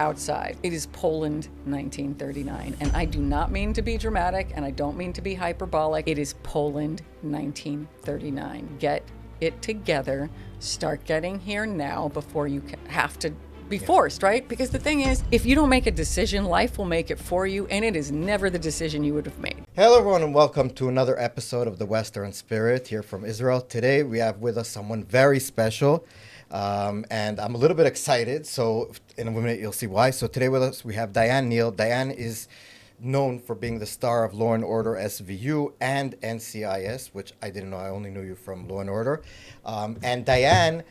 outside. It is Poland 1939. And I do not mean to be dramatic and I don't mean to be hyperbolic. It is Poland 1939. Get it together. Start getting here now before you have to be forced, right? Because the thing is, if you don't make a decision, life will make it for you, and it is never the decision you would have made. Hello everyone and welcome to another episode of The Western Spirit here from Israel. Today we have with us someone very special, and I'm a little bit excited, so in a minute you'll see why. So today with us we have Diane Neal. Diane is known for being the star of Law & Order SVU and NCIS, which I didn't know. I only knew you from Law & Order. And Diane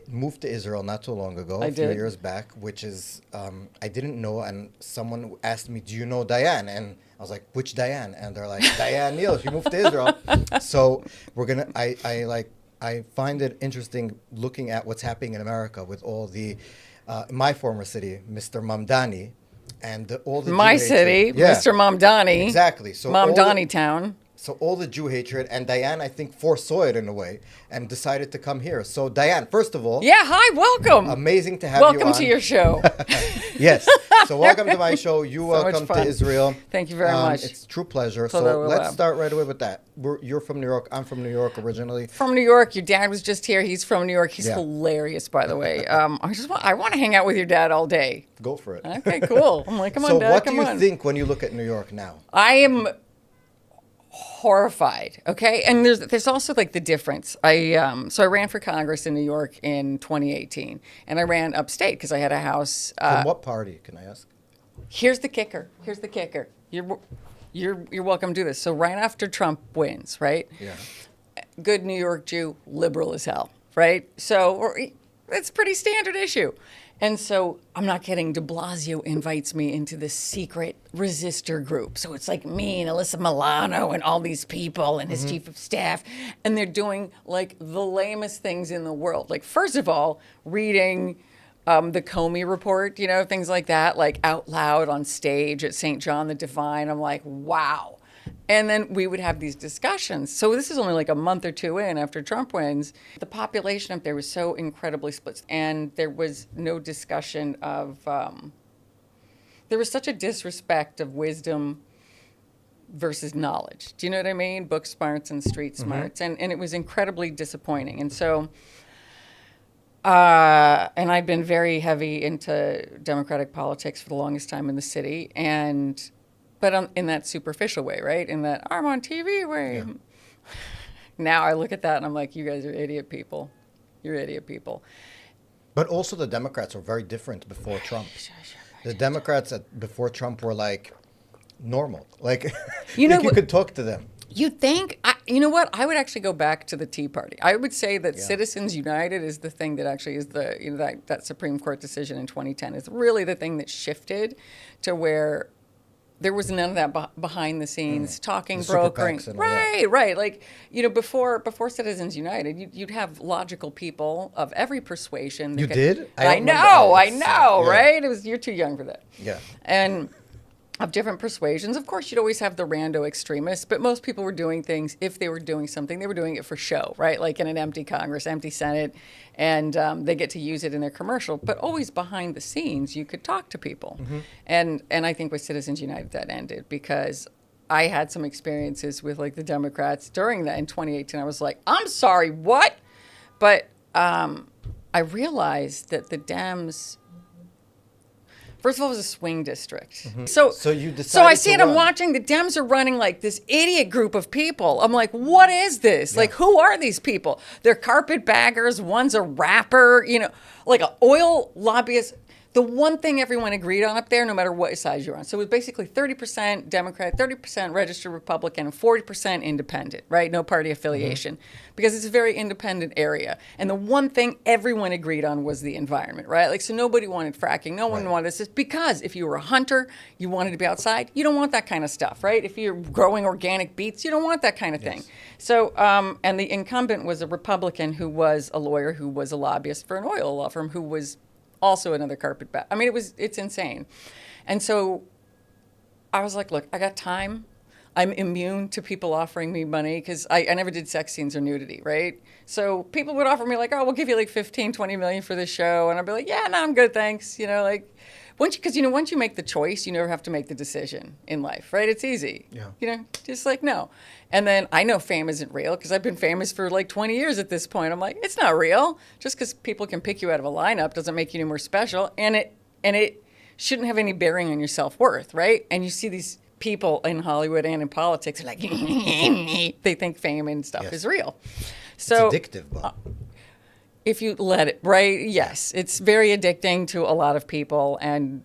moved to Israel not too long ago, a few years back, which is, I didn't know. And someone asked me, do you know Diane? And I was like, which Diane? And they're like, Diane Neal, she moved to Israel. So we're going to, I find it interesting looking at what's happening in America with all the, my former city, Mr. Mamdani, and all the my city, Mr. Mamdani. Exactly. So Mamdani town. So all the Jew hatred, and Diane, I think, foresaw it in a way and decided to come here. So Diane, first of all. Yeah, hi, welcome. Amazing to have you on. Welcome to your show. Yes. So welcome to my show. You welcome to Israel. Thank you very much. It's a true pleasure. So let's start right away with that. You're from New York. I'm from New York originally. From New York. Your dad was just here. He's from New York. He's hilarious, by the way. I want to hang out with your dad all day. Go for it. Okay, cool. I'm like, come on, Dad, So what do you think when you look at New York now? I am horrified. Okay, and there's also like the difference. I ran for Congress in New York in 2018, and I ran upstate because I had a house. From what party, can I ask? Here's the kicker. You're welcome to do this. So right after Trump wins, right? Yeah. Good New York Jew, liberal as hell, right? So it's a pretty standard issue. And so I'm not kidding. De Blasio invites me into this secret resistor group. So it's like me and Alyssa Milano and all these people and his chief of staff. And they're doing like the lamest things in the world. Like, first of all, reading the Comey report, things like that, like out loud on stage at St. John the Divine. I'm like, wow. And then we would have these discussions. So this is only like a month or two in after Trump wins. The population up there was so incredibly split. And there was no discussion of, there was such a disrespect of wisdom versus knowledge. Do you know what I mean? Book smarts and street smarts. And it was incredibly disappointing. And so, and I'd been very heavy into Democratic politics for the longest time in the city. But in that superficial way, right? In that I'm on TV way. Yeah. Now I look at that and I'm like, you guys are idiot people. You're idiot people. But also the Democrats were very different before Trump. The Democrats before Trump were like normal. Like you could talk to them. You think, you know what? I would actually go back to the Tea Party. I would say that Citizens United is the thing that actually is that Supreme Court decision in 2010 is really the thing that shifted to where there was none of that behind the scenes talking, brokering. Right. Like, before Citizens United, you'd have logical people of every persuasion. You did? I know, right? You're too young for that. Yeah. And of different persuasions. Of course, you'd always have the rando extremists, but most people were doing things, if they were doing something, they were doing it for show, right? Like in an empty Congress, empty Senate, and they get to use it in their commercial. But always behind the scenes, you could talk to people. And I think with Citizens United, that ended because I had some experiences with like the Democrats during that in 2018. I was like, I'm sorry, what? But I realized that the Dems, first of all, it was a swing district. So you decided So I see it, I'm watching, the Dems are running like this idiot group of people. I'm like, what is this? Like, who are these people? They're carpetbaggers. One's a rapper, like an oil lobbyist. The one thing everyone agreed on up there, no matter what side you're on. So it was basically 30% Democrat, 30% registered Republican, and 40% independent, right? No party affiliation. Because it's a very independent area. And the one thing everyone agreed on was the environment, right? Like, so nobody wanted fracking. No one wanted this. Because if you were a hunter, you wanted to be outside, you don't want that kind of stuff, right? If you're growing organic beets, you don't want that kind of thing. So, and the incumbent was a Republican who was a lawyer, who was a lobbyist for an oil law firm, who was also another carpetbagger. I mean, it's insane. And so I was like, look, I got time. I'm immune to people offering me money because I never did sex scenes or nudity, right? So people would offer me like, oh, we'll give you like 15, 20 million for this show. And I'd be like, yeah, no, I'm good, thanks. Like because once you make the choice, you never have to make the decision in life, right? It's easy. Yeah. Just like, no. And then I know fame isn't real because I've been famous for like 20 years at this point. I'm like, it's not real. Just because people can pick you out of a lineup doesn't make you any more special. And it shouldn't have any bearing on your self-worth, right? And you see these people in Hollywood and in politics are like, they think fame and stuff is real. So it's addictive, Bob. If you let it, right? Yes, it's very addicting to a lot of people. And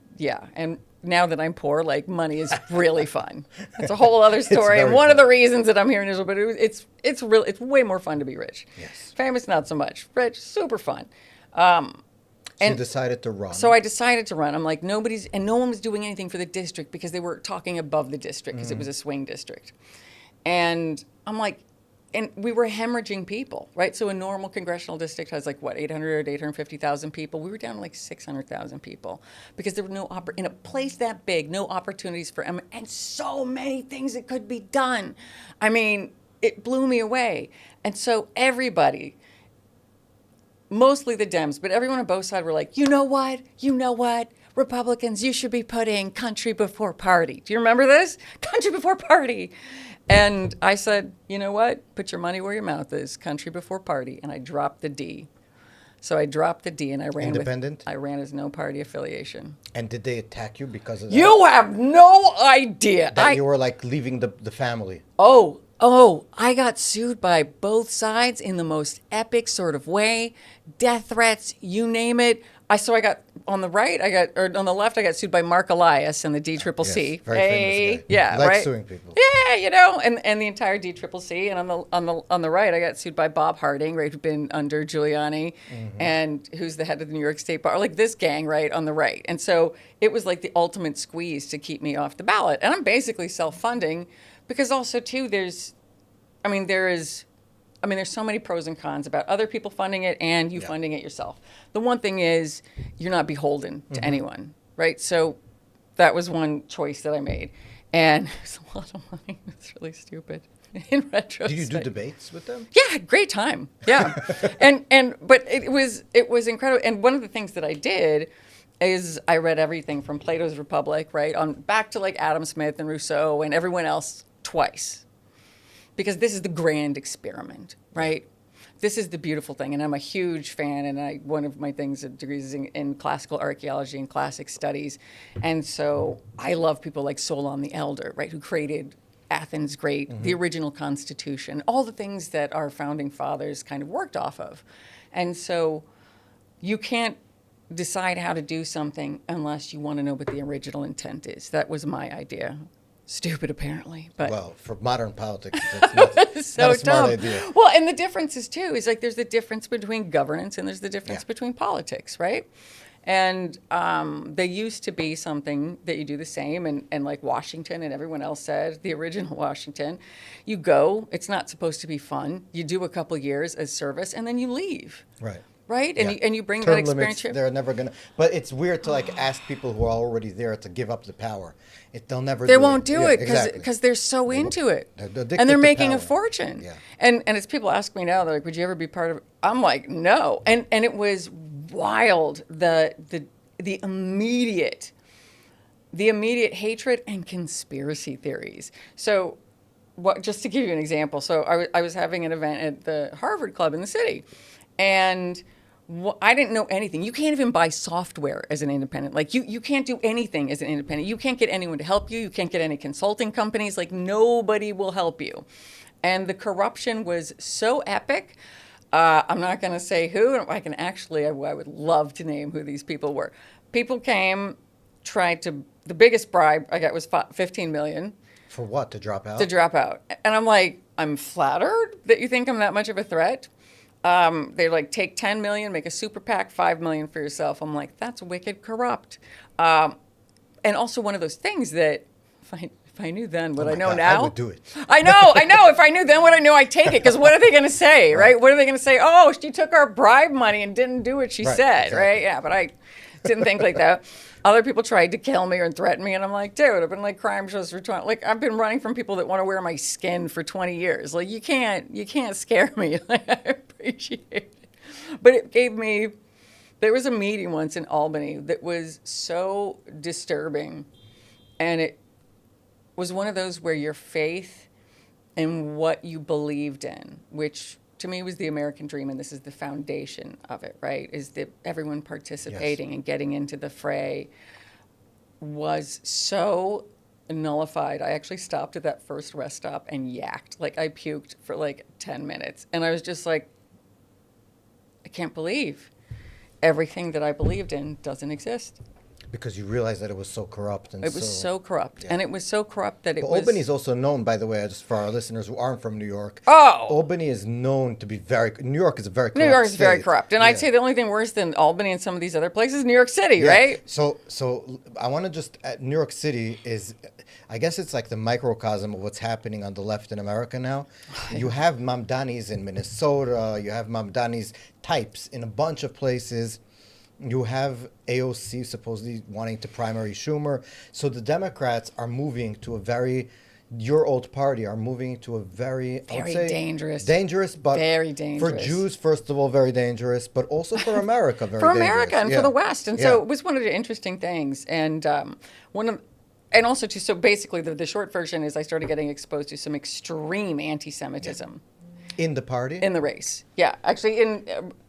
and now that I'm poor, like money is really fun. It's a whole other story. And one of the reasons that I'm here in Israel, but it's way more fun to be rich. Yes. Famous, not so much. Rich, super fun. So you decided to run. So I decided to run. I'm like, no one was doing anything for the district because they were talking above the district because it was a swing district. And I'm like, and we were hemorrhaging people, right? So a normal congressional district has like, 850,000 people. We were down to like 600,000 people because there were in a place that big, no opportunities for, and so many things that could be done. I mean, it blew me away. And so everybody, mostly the Dems, but everyone on both sides were like, you know what? Republicans, you should be putting country before party. Do you remember this? Country before party. And I said, you know what? Put your money where your mouth is. Country before party. And I dropped the D. So I dropped the D and I ran Independent? I ran as no party affiliation. And did they attack you because of that? You have no idea. That you were like leaving the family. Oh, I got sued by both sides in the most epic sort of way. Death threats, you name it. I got on the left, I got sued by Mark Aliyah and the DCCC. Yes, very famous guy. Yeah, likes right. suing people. Yeah, and the entire DCCC. And on the right, I got sued by Bob Harding, right, who'd been under Giuliani, and who's the head of the New York State Bar, like this gang, right, on the right. And so it was like the ultimate squeeze to keep me off the ballot. And I'm basically self-funding because also too, there's so many pros and cons about other people funding it and you funding it yourself. The one thing is you're not beholden to anyone, right? So that was one choice that I made. And it's a lot of money. It's really stupid in retrospect. Did you do debates with them? Yeah, great time. Yeah. But it was incredible. And one of the things that I did is I read everything from Plato's Republic, right, on back to like Adam Smith and Rousseau and everyone else twice. Because this is the grand experiment, right? This is the beautiful thing, and I'm a huge fan, and one of my degrees is in classical archaeology and classic studies, and so I love people like Solon the Elder, right, who created Athens Great, the original Constitution, all the things that our founding fathers kind of worked off of. And so you can't decide how to do something unless you want to know what the original intent is. That was my idea. Stupid, apparently. But well, for modern politics, that's not a smart idea. Well, and the difference is, too, is like there's the difference between governance and there's the difference between politics, right? And they used to be something that you do the same, and like Washington and everyone else said, the original Washington, you go, it's not supposed to be fun. You do a couple years as service, and then you leave. Right. Right? And, you bring Term that experience. Limits, they're never going to. But it's weird to like ask people who are already there to give up the power. They'll never They do won't do it exactly. because they're so into it. They're addicted and they're to making power. a fortune. Yeah. And it's people ask me now, they're like, would you ever be part of it? I'm like, no. And it was wild, the immediate hatred and conspiracy theories. So just to give you an example, so I was having an event at the Harvard Club in the city, and I didn't know anything. You can't even buy software as an independent. Like you can't do anything as an independent. You can't get anyone to help you. You can't get any consulting companies. Like nobody will help you. And the corruption was so epic. I'm not going to say who. I would love to name who these people were. People came, the biggest bribe I got was $15 million. For what? To drop out? To drop out. And I'm like, I'm flattered that you think I'm that much of a threat. They're like, take 10 million, make a super PAC, 5 million for yourself. I'm like, that's wicked corrupt. And also one of those things that if I knew then what I know now. I would do it. I know. If I knew then what I know, I'd take it. Because what are they going to say, right? What are they going to say? Oh, she took our bribe money and didn't do what she said, exactly. right? Yeah, but didn't think like that. Other people tried to kill me or threaten me, and I'm like, dude, I've been like crime shows for 20. Like I've been running from people that want to wear my skin for 20 years. Like you can't scare me. Like, I appreciate it, but it gave me. There was a meeting once in Albany that was so disturbing, and it was one of those where your faith in what you believed in, which to me was the American dream, and this is the foundation of it, right? Is that everyone participating and getting into the fray was so nullified. I actually stopped at that first rest stop and yacked. Like I puked for like 10 minutes. And I was just like, I can't believe everything that I believed in doesn't exist. Because you realize that it was so corrupt. And it was so corrupt. Yeah. And it was so corrupt that but Albany is also known, by the way, just for our listeners who aren't from New York. Oh! Albany is known to be New York is a very corrupt New York is state. very corrupt. And I'd say the only thing worse than Albany and some of these other places is New York City, right? So I want to just, New York City is, I guess it's like the microcosm of what's happening on the left in America now. You have Mamdanis in Minnesota. You have Mamdanis types in a bunch of places. You have AOC supposedly wanting to primary Schumer. So the Democrats are moving to a very, your old party are moving to a very dangerous. Dangerous, but very dangerous. For Jews, first of all, very dangerous, but also for America, very for dangerous. America and for the West. And so it was one of the interesting things. And and also, so basically the short version is I started getting exposed to some extreme anti-Semitism. In the party? In the race. Yeah, actually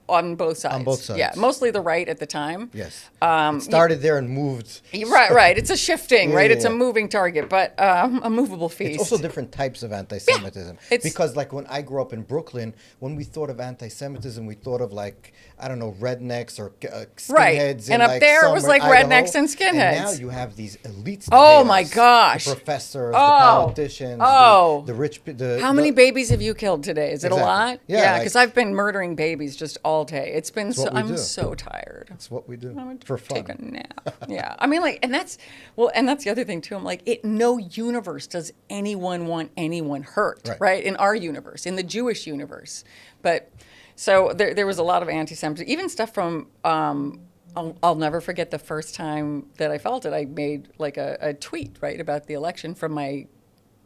on both sides. On both sides. Yeah, mostly the right at the time. Yes. It started there and moved. Right. It's a shifting, right? It's a moving target, but a movable feast. It's also different types of anti-Semitism. Because like when I grew up in Brooklyn, when we thought of anti-Semitism, we thought of like, I don't know, rednecks or skinheads. Right. And up there it was like rednecks and skinheads. And now you have these elites. Oh my gosh. The professors, the politicians, the rich. How many babies have you killed today? Is it a lot? Yeah. Because I've been murdering babies just all day. It's been I'm so tired. That's what we do. I'm for fun. Take a nap. Yeah. I mean, like, and that's the other thing too. I'm like, no universe does anyone want anyone hurt, right? In our universe, in the Jewish universe, but so there was a lot of anti-Semitism, even stuff from. I'll never forget the first time that I felt it. I made like a tweet about the election from my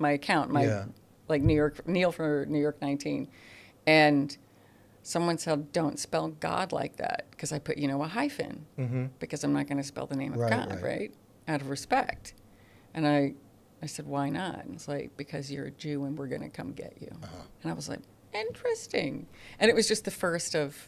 account, like Neal for New York 19, and someone said, "Don't spell God like that," because I put a hyphen because I'm not going to spell the name of God, right? Out of respect. And I said, "Why not?" And it's like, because you're a Jew and we're going to come get you. And I was like, interesting. And it was just the first of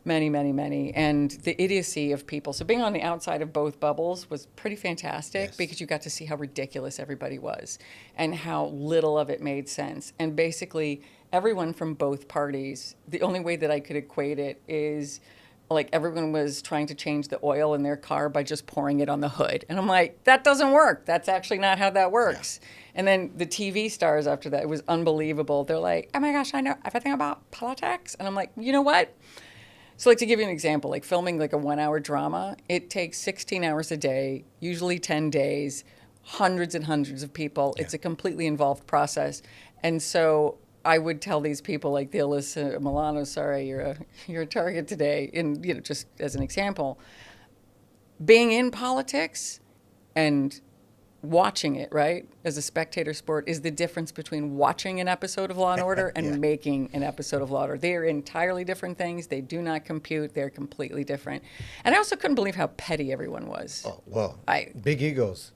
many, many, many. And the idiocy of people. So being on the outside of both bubbles was pretty fantastic because you got to see how ridiculous everybody was and how little of it made sense. And basically everyone from both parties, the only way that I could equate it is like everyone was trying to change the oil in their car by just pouring it on the hood. And I'm like, that doesn't work. That's actually not how that works. Yeah. And then the TV stars after that, it was unbelievable. They're like, oh my gosh, I know everything about politics. And I'm like, you know what? So like to give you an example, like filming like a 1-hour drama, it takes 16 hours a day, usually 10 days, hundreds and hundreds of people. Yeah. It's a completely involved process. And so I would tell these people like the Alyssa Milano, sorry, you're a target today. And just as an example, being in politics and watching it, right, as a spectator sport is the difference between watching an episode of Law and Order and making an episode of Law and Order. They are entirely different things. They do not compute. They're completely different. And I also couldn't believe how petty everyone was. Oh, well, big egos.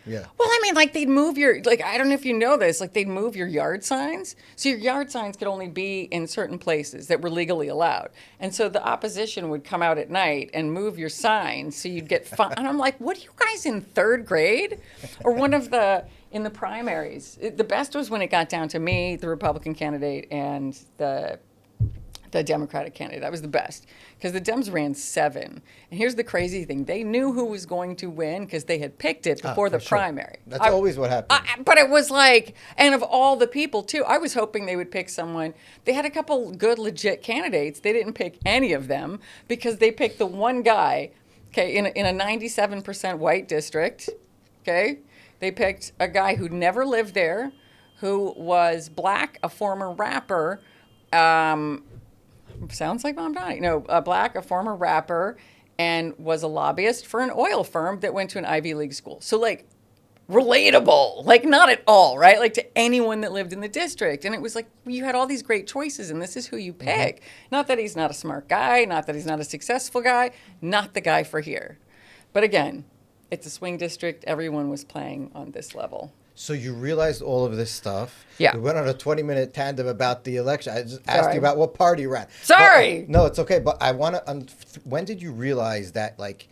Yeah. Well, I mean, like they'd move I don't know if you know this, like they'd move your yard signs. So your yard signs could only be in certain places that were legally allowed. And so the opposition would come out at night and move your signs so you'd get fined. And I'm like, what are you guys in third grade? Or in the primaries. The best was when it got down to me, the Republican candidate, and the Democratic candidate. That was the best because the Dems ran 7. And here's the crazy thing. They knew who was going to win because they had picked it before the primary. That's always what happens. But it was like, and of all the people too, I was hoping they would pick someone. They had a couple good, legit candidates. They didn't pick any of them because they picked the one guy, okay, in a 97% white district, okay? They picked a guy who never lived there, who was black, a former rapper, sounds like Mom Donnie. No, a black, a former rapper, and was a lobbyist for an oil firm that went to an Ivy League school. So like relatable, like not at all, right? Like to anyone that lived in the district. And it was like, you had all these great choices and this is who you pick. Not that he's not a smart guy, not that he's not a successful guy, not the guy for here. But again, it's a swing district. Everyone was playing on this level. So you realized all of this stuff. Yeah. We went on a 20-minute tandem about the election. I just asked you about what party you ran. Sorry. But, no, it's okay. But I want to. When did you realize that like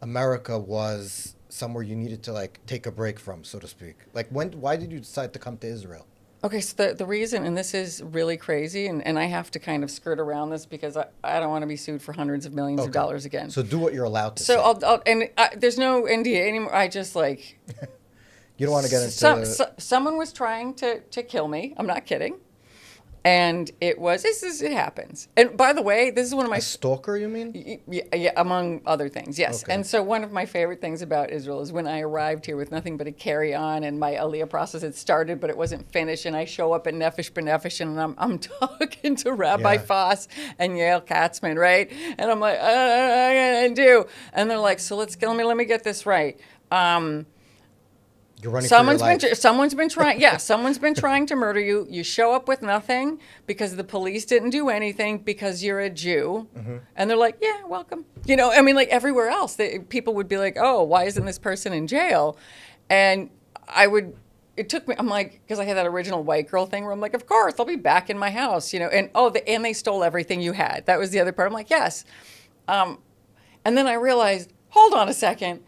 America was somewhere you needed to like take a break from, so to speak? Like when? Why did you decide to come to Israel? Okay, so the reason, and this is really crazy, and I have to kind of skirt around this because I don't want to be sued for hundreds of millions of dollars again. So do what you're allowed to. So say. There's no NDA anymore. I just like. You don't want to get into... Someone was trying to kill me. I'm not kidding. And it happens. And by the way, this is one of my... A stalker, you mean? Yeah, among other things, yes. Okay. And so one of my favorite things about Israel is when I arrived here with nothing but a carry-on and my Aliyah process had started, but it wasn't finished. And I show up at Nefesh B'Nefesh and I'm talking to Rabbi Foss and Yael Katzman, right? And I'm like, I gotta do. And they're like, so let me get this right. You're running for your life. Someone's been trying to murder you. You show up with nothing because the police didn't do anything because you're a Jew. And they're like, yeah, welcome. You know, I mean, like everywhere else, people would be like, oh, why isn't this person in jail? And it took me, I'm like, because I had that original white girl thing where I'm like, of course, I'll be back in my house, you know, and and they stole everything you had. That was the other part. I'm like, yes. And then I realized, hold on a second,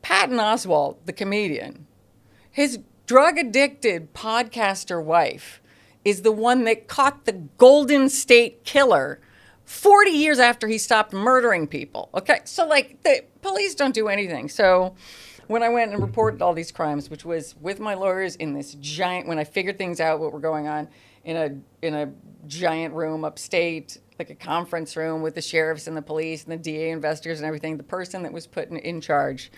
Patton Oswalt, the comedian, his drug-addicted podcaster wife is the one that caught the Golden State Killer 40 years after he stopped murdering people. Okay, so like the police don't do anything. So when I went and reported all these crimes, which was with my lawyers in this giant, when I figured things out, what were going on in a giant room upstate, like a conference room with the sheriffs and the police and the DA investigators and everything, the person that was put in charge.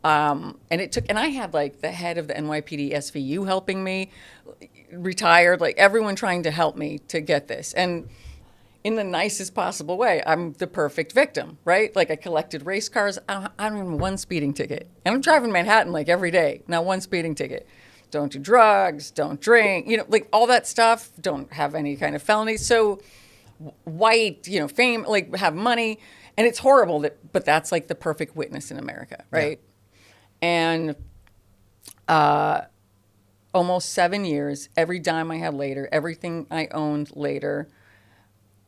And I had like the head of the NYPD SVU helping me, retired, like everyone trying to help me to get this. And in the nicest possible way, I'm the perfect victim, right? Like I collected race cars. I don't even one speeding ticket. And I'm driving Manhattan like every day, not one speeding ticket. Don't do drugs, don't drink, you know, like all that stuff, don't have any kind of felonies. So white, you know, fame, like have money. And it's horrible but that's like the perfect witness in America, right? Yeah. And almost 7 years, every dime I had later, everything I owned later,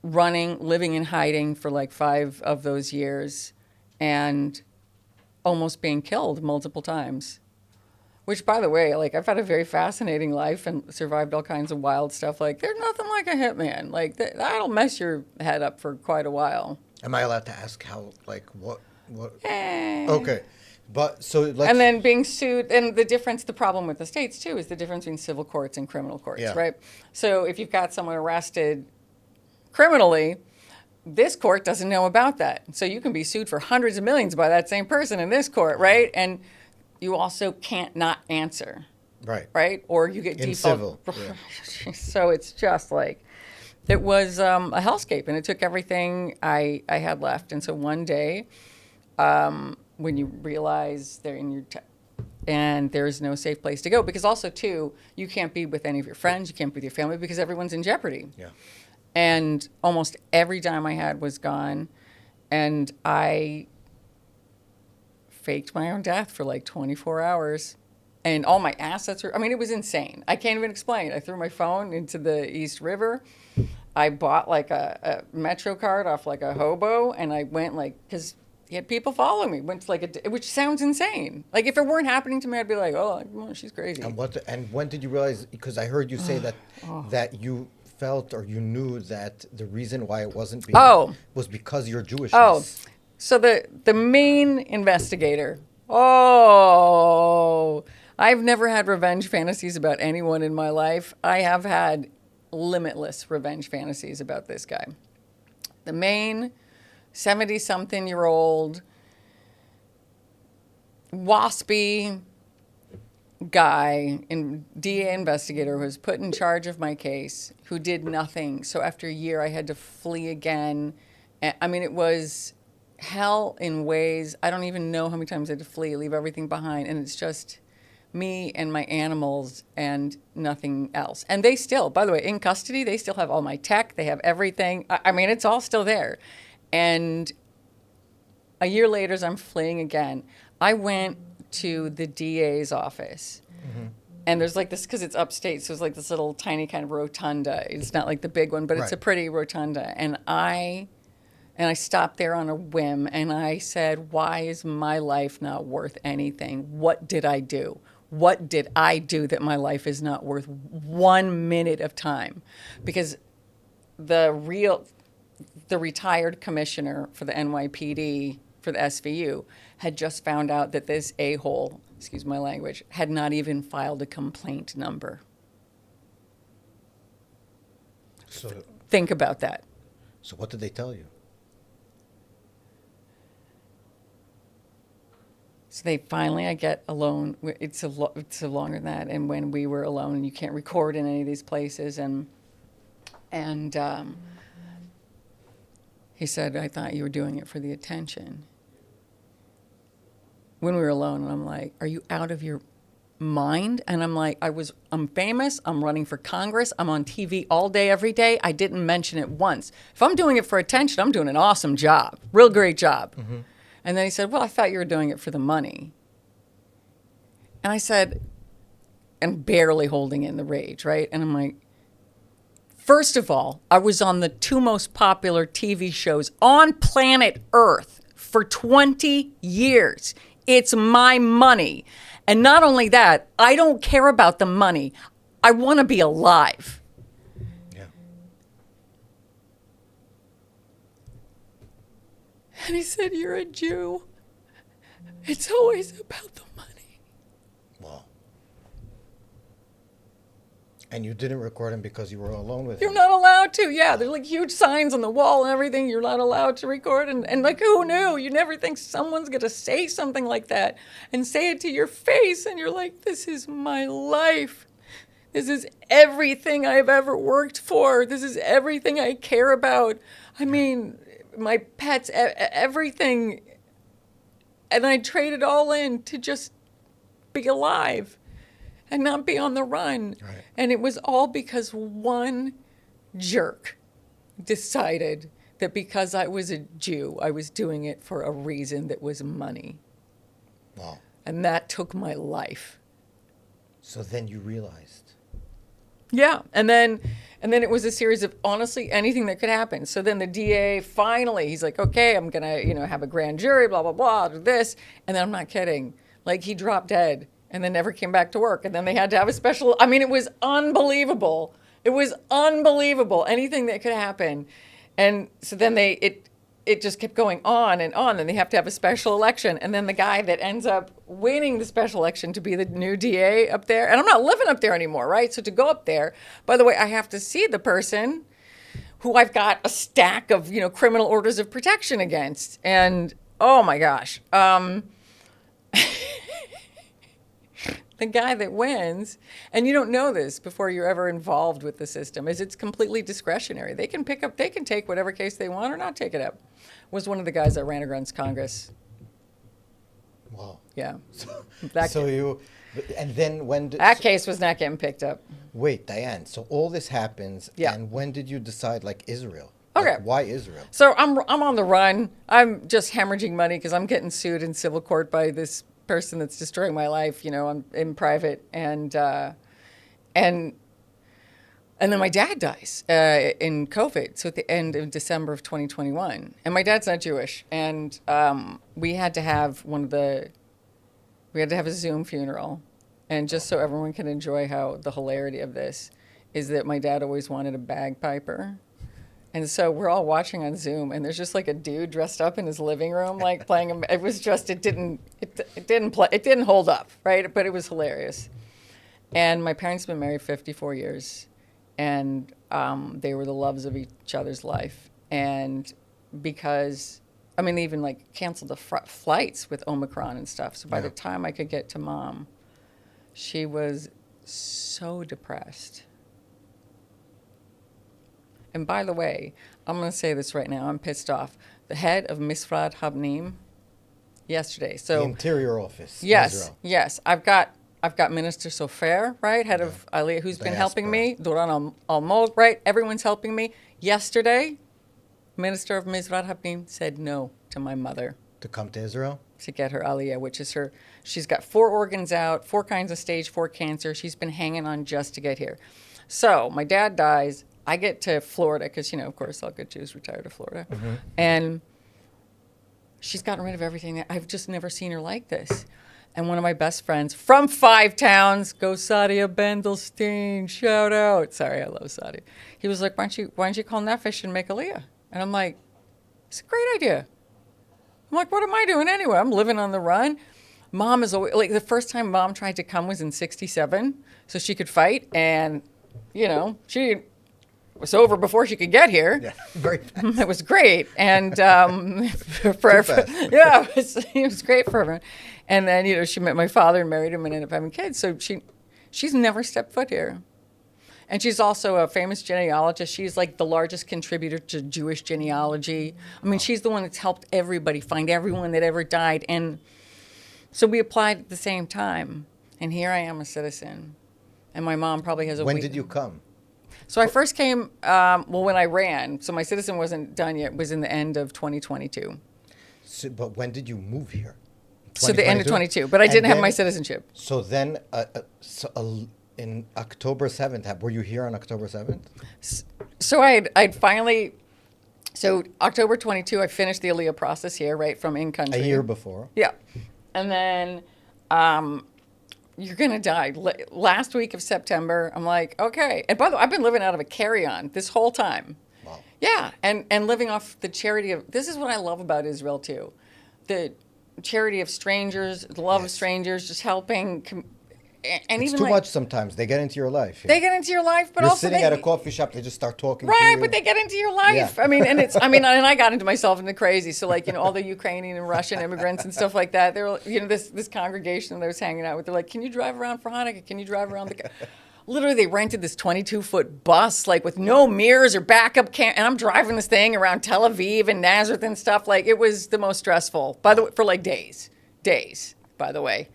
living in hiding for like 5 of those years, and almost being killed multiple times. Which, by the way, like I've had a very fascinating life and survived all kinds of wild stuff. Like there's nothing like a hitman. Like that'll mess your head up for quite a while. Am I allowed to ask how, like, what? Okay. But so and then being sued, and the problem with the states too is the difference between civil courts and criminal courts, right? So if you've got someone arrested criminally, this court doesn't know about that. So you can be sued for hundreds of millions by that same person in this court, right? And you also can't not answer, right? Or you get in default. Civil. Yeah. So it's just like it was a hellscape, and it took everything I had left. And so one day. When you realize they're in your and there's no safe place to go, because also too, you can't be with any of your friends, you can't be with your family because everyone's in jeopardy. Yeah. And almost every dime I had was gone, and I faked my own death for like 24 hours, and all my assets were, I mean, it was insane. I can't even explain. I threw my phone into the East River. I bought like a Metro card off like a hobo, and I went like, because he had people following me, went to like which sounds insane. Like if it weren't happening to me, I'd be like, oh, she's crazy. And when did you realize? Because I heard you say that you felt or you knew that the reason why it wasn't being was because you're Jewish. So the main investigator. I've never had revenge fantasies about anyone in my life. I have had limitless revenge fantasies about this guy. The main 70-something-year-old waspy guy, DA investigator, who was put in charge of my case, who did nothing. So after a year, I had to flee again. I mean, it was hell in ways I don't even know how many times I had to flee, leave everything behind, and it's just me and my animals and nothing else. And they still, by the way, in custody, they still have all my tech. They have everything. I mean, it's all still there. And a year later, as I'm fleeing again, I went to the DA's office. And there's like this, because it's upstate, so it's like this little tiny kind of rotunda. It's not like the big one, but it's a pretty rotunda. And I stopped there on a whim, and I said, why is my life not worth anything? What did I do? What did I do that my life is not worth 1 minute of time? Because the retired commissioner for the NYPD, for the SVU, had just found out that this a-hole, excuse my language, had not even filed a complaint number. So, Think about that. so what did they tell you? So they finally, I get alone. It's a longer than that. And when we were alone, you can't record in any of these places. And he said, I thought you were doing it for the attention. When we were alone, and I'm like, are you out of your mind? And I'm like, I'm famous. I'm running for Congress. I'm on TV all day, every day. I didn't mention it once. If I'm doing it for attention, I'm doing an awesome job, real great job. Mm-hmm. And then he said, well, I thought you were doing it for the money. And I said, and barely holding in the rage, right? And I'm like, first of all, I was on the 2 most popular TV shows on planet Earth for 20 years. It's my money. And not only that, I don't care about the money. I want to be alive. Yeah. And he said, you're a Jew. It's always about the money. Wow. And you didn't record him because you were alone with You're him? not allowed to. Yeah, there's like huge signs on the wall and everything. You're not allowed to record. And like, who knew? You never think someone's going to say something like that and say it to your face. And you're like, this is my life. This is everything I've ever worked for. This is everything I care about. I mean, my pets, everything. And I trade it all in to just be alive and not be on the run. Right. And it was all because one jerk decided that because I was a Jew, I was doing it for a reason that was money. Wow. And that took my life. So then you realized. Yeah, and then it was a series of, honestly, anything that could happen. So then the DA finally, he's like, okay, I'm gonna, have a grand jury, blah, blah, blah, do this. And then I'm not kidding. Like, he dropped dead and then never came back to work. And then they had to have a special, I mean, it was unbelievable. It was unbelievable, anything that could happen. And so then it just kept going on, and they have to have a special election. And then the guy that ends up winning the special election to be the new DA up there, and I'm not living up there anymore, right? So to go up there, by the way, I have to see the person who I've got a stack of, criminal orders of protection against. And oh my gosh. The guy that wins, and you don't know this before you're ever involved with the system, is it's completely discretionary. They can take whatever case they want or not take it up. Was one of the guys that ran against Congress. Wow. Yeah. And then when did... That case was not getting picked up. Wait, Diane, so all this happens, Yeah. and when did you decide, Israel? Okay. Why Israel? So I'm on the run. I'm just hemorrhaging money because I'm getting sued in civil court by this person that's destroying my life. I'm in private, and then my dad dies in COVID. So at the end of December of 2021, and my dad's not Jewish, and we had to have a Zoom funeral, and just so everyone can enjoy how the hilarity of this is that my dad always wanted a bagpiper. And so we're all watching on Zoom, and there's just like a dude dressed up in his living room, like playing. It was just it didn't hold up, right? But it was hilarious. And my parents have been married 54 years, and they were the loves of each other's life. And because they even canceled the flights with Omicron and stuff. So by the time I could get to Mom, she was so depressed. And by the way, I'm going to say this right now. I'm pissed off. the head of Misfrat Habnim yesterday. So The Interior Office. in yes, Israel. yes. I've got Minister Sofer, right, head of Aliyah, who's been helping me. Doron Almog, right? Everyone's helping me. Yesterday, Minister of Mizrat Habim said no to my mother To come to Israel? to get her Aliyah, which is she's got 4 organs out, 4 kinds of stage 4 cancer. She's been hanging on just to get here. So my dad dies. I get to Florida because, of course, all good Jews retire to Florida. Mm-hmm. And she's gotten rid of everything. I've just never seen her like this. And one of my best friends from 5 towns, go Sadia Bendelstein, shout out. Sorry, I love Sadia. He was like, why don't you call Nefesh and make Aliyah? And I'm like, it's a great idea. I'm like, what am I doing anyway? I'm living on the run. Mom is always, like, the first time Mom tried to come was in 1967, so she could fight. And, she was over before she could get here. Yeah, very fast. It was great. And Too fast. yeah, it was great for her. And then, she met my father and married him and ended up having kids. So she's never stepped foot here. And she's also a famous genealogist. She's like the largest contributor to Jewish genealogy. I mean, she's the one that's helped everybody find everyone that ever died. And so we applied at the same time. And here I am, a citizen. And my mom probably has a When week. did you come? So I first came, when I ran. So my citizen wasn't done yet. It was in the end of 2022. So, but when did you move here? So the end of 2022? 22. But I And didn't have then- my citizenship. So then, in October 7th, were you here on October 7th? So I'd finally, so October 22, I finished the Aliyah process here, right, from in country. A year before. Yeah. And then you're going to die. Last week of September, I'm like, okay. And by the way, I've been living out of a carry-on this whole time. Wow. Yeah. And living off the charity of, this is what I love about Israel too. The charity of strangers, the love of Yes. strangers, just helping. And It's even too like, much sometimes. They get into your life. they get into your life, but You're also sitting they, at a coffee shop, they just start talking to right, you. but they get into your life. Yeah. I mean, and I got into myself into crazy. So like, all the Ukrainian and Russian immigrants and stuff like that. They're, this congregation that I was hanging out with, they're like, can you drive around for Hanukkah? Can you drive around the... Literally, they rented this 22-foot bus, like with no mirrors or backup and I'm driving this thing around Tel Aviv and Nazareth and stuff. Like, it was the most stressful, by the way, for like days, by the way.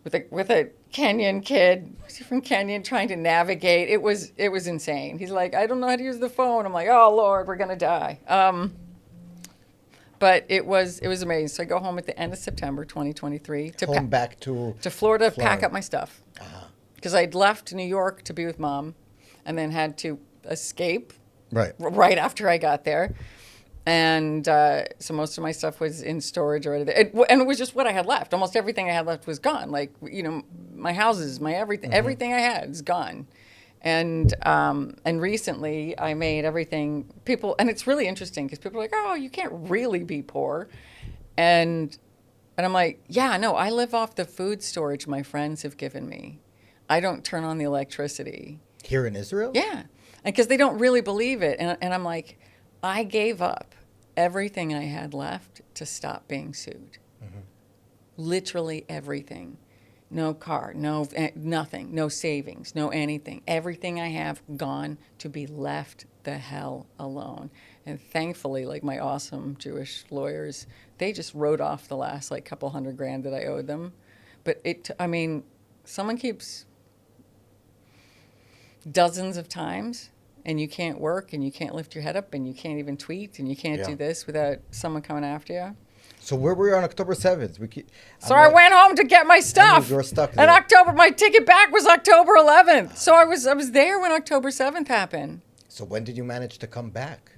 With a Kenyan kid from Kenya trying to navigate, it was insane. He's like, I don't know how to use the phone. I'm like, oh Lord, we're gonna die. But it was amazing. So I go home at the end of September 2023 back to Florida, pack Florida. up my stuff because I'd left New York to be with Mom, and then had to escape right after I got there. And so most of my stuff was in storage already there. And it was just what I had left. Almost everything I had left was gone. Like, my houses, my everything, everything I had is gone. And recently I made everything, and it's really interesting because people are like, oh, you can't really be poor. And I'm like, yeah, no, I live off the food storage my friends have given me. I don't turn on the electricity. Here in Israel? Yeah. And because they don't really believe it. And I'm like, I gave up everything I had left to stop being sued. Literally everything. No car, nothing, no savings, no anything. Everything I have gone to be left the hell alone. And thankfully, like my awesome Jewish lawyers, they just wrote off the last like couple $100,000 that I owed them. But someone keeps dozens of times, and you can't work, and you can't lift your head up, and you can't even tweet, and you can't do this without someone coming after you. So where were you on October 7th? I went home to get my stuff. You were stuck And there. my ticket back was October 11th. So I was there when October 7th happened. So when did you manage to come back?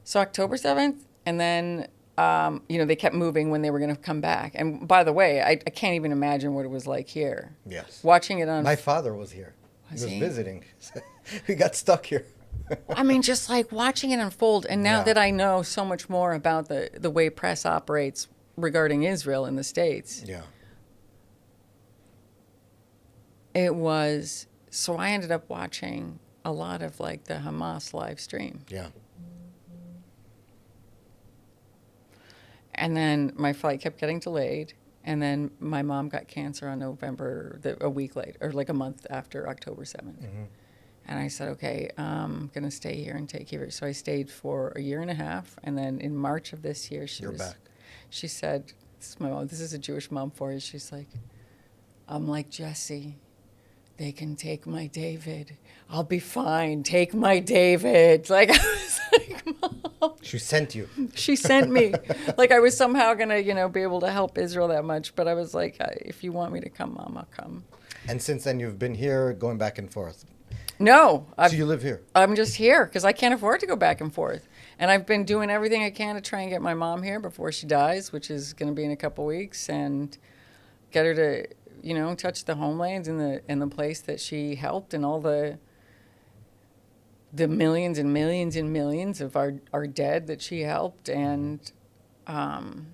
So October 7th, and then, they kept moving when they were going to come back. And by the way, I can't even imagine what it was like here. Yes. Watching it on... My father was here. He was he? visiting. We got stuck here. I mean, just like watching it unfold. And now Yeah. that I know so much more about the way press operates regarding Israel in the States, Yeah. it was... So I ended up watching a lot of like the Hamas live stream. Yeah. And then my flight kept getting delayed. And then my mom got cancer on a week later, or like a month after October 7th. And I said, okay, I'm going to stay here and take care of it. So I stayed for a year and a half. And then in March of this year, back. She said, this is my mom, this is a Jewish mom for you. She's like, I'm like Jesse. They can take my David. I'll be fine. Take my David. Like, I was like, Mom. She sent you. She sent me. Like, I was somehow going to, be able to help Israel that much. But I was like, if you want me to come, Mom, I'll come. And since then, you've been here going back and forth. No. So you live here? I'm just here because I can't afford to go back and forth. And I've been doing everything I can to try and get my mom here before she dies, which is going to be in a couple weeks, and get her to, touch the homelands in the place that she helped, and all the millions and millions and millions of our dead that she helped, and I'm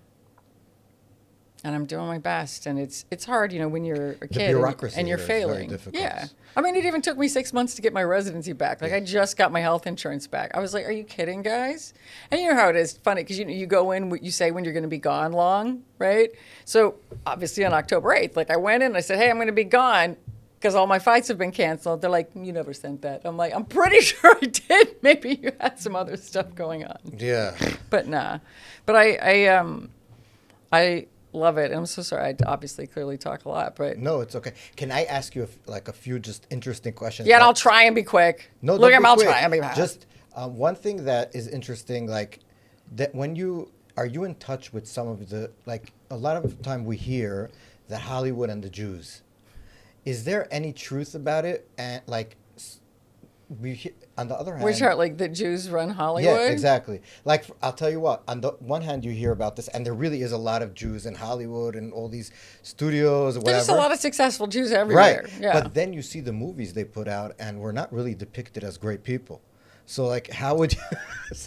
doing my best, and it's hard, when you're a kid and you're failing. Yeah. I mean, it even took me 6 months to get my residency back. Like, I just got my health insurance back. I was like, are you kidding, guys? And you know how it is. Funny, because you go in, you say when you're going to be gone long, right? So, obviously, on October 8th, like, I went in and I said, hey, I'm going to be gone because all my flights have been canceled. They're like, you never sent that. I'm like, I'm pretty sure I did. Maybe you had some other stuff going on. Yeah. But nah. But I love it. I'm so sorry. I obviously clearly talk a lot, but No, it's okay. Can I ask you a few just interesting questions? yeah, and I'll try and be quick. No, look, don't be I'll quick. try and be fast. Just one thing that is interesting, like that when are you in touch with some of the, like, a lot of the time we hear that Hollywood and the Jews. Is there any truth about it? And like, on the other hand, which are like the Jews run Hollywood. Yeah, exactly. Like, I'll tell you what. On the one hand, you hear about this, and there really is a lot of Jews in Hollywood and all these studios, or whatever. There's a lot of successful Jews everywhere. Right. Yeah. But then you see the movies they put out, and we're not really depicted as great people. So, like, how would you?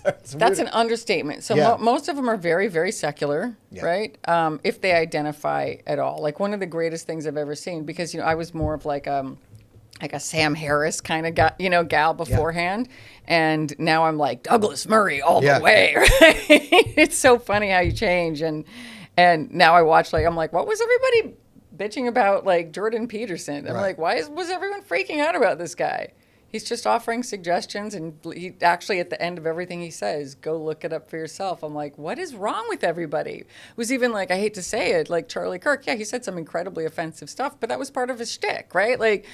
That's an understatement. So Yeah. most of them are very, very secular, Yeah. right? If they identify at all. Like, one of the greatest things I've ever seen, because I was more of like a Sam Harris kind of gal beforehand, and now I'm like Douglas Murray all the way. Right? It's so funny how you change, and now I watch, like, I'm like, what was everybody bitching about, like Jordan Peterson? I'm like, why was everyone freaking out about this guy? He's just offering suggestions, and he actually, at the end of everything he says, go look it up for yourself. I'm like, what is wrong with everybody? It was even, like, I hate to say it, like Charlie Kirk. Yeah, he said some incredibly offensive stuff, but that was part of his shtick, right? Like,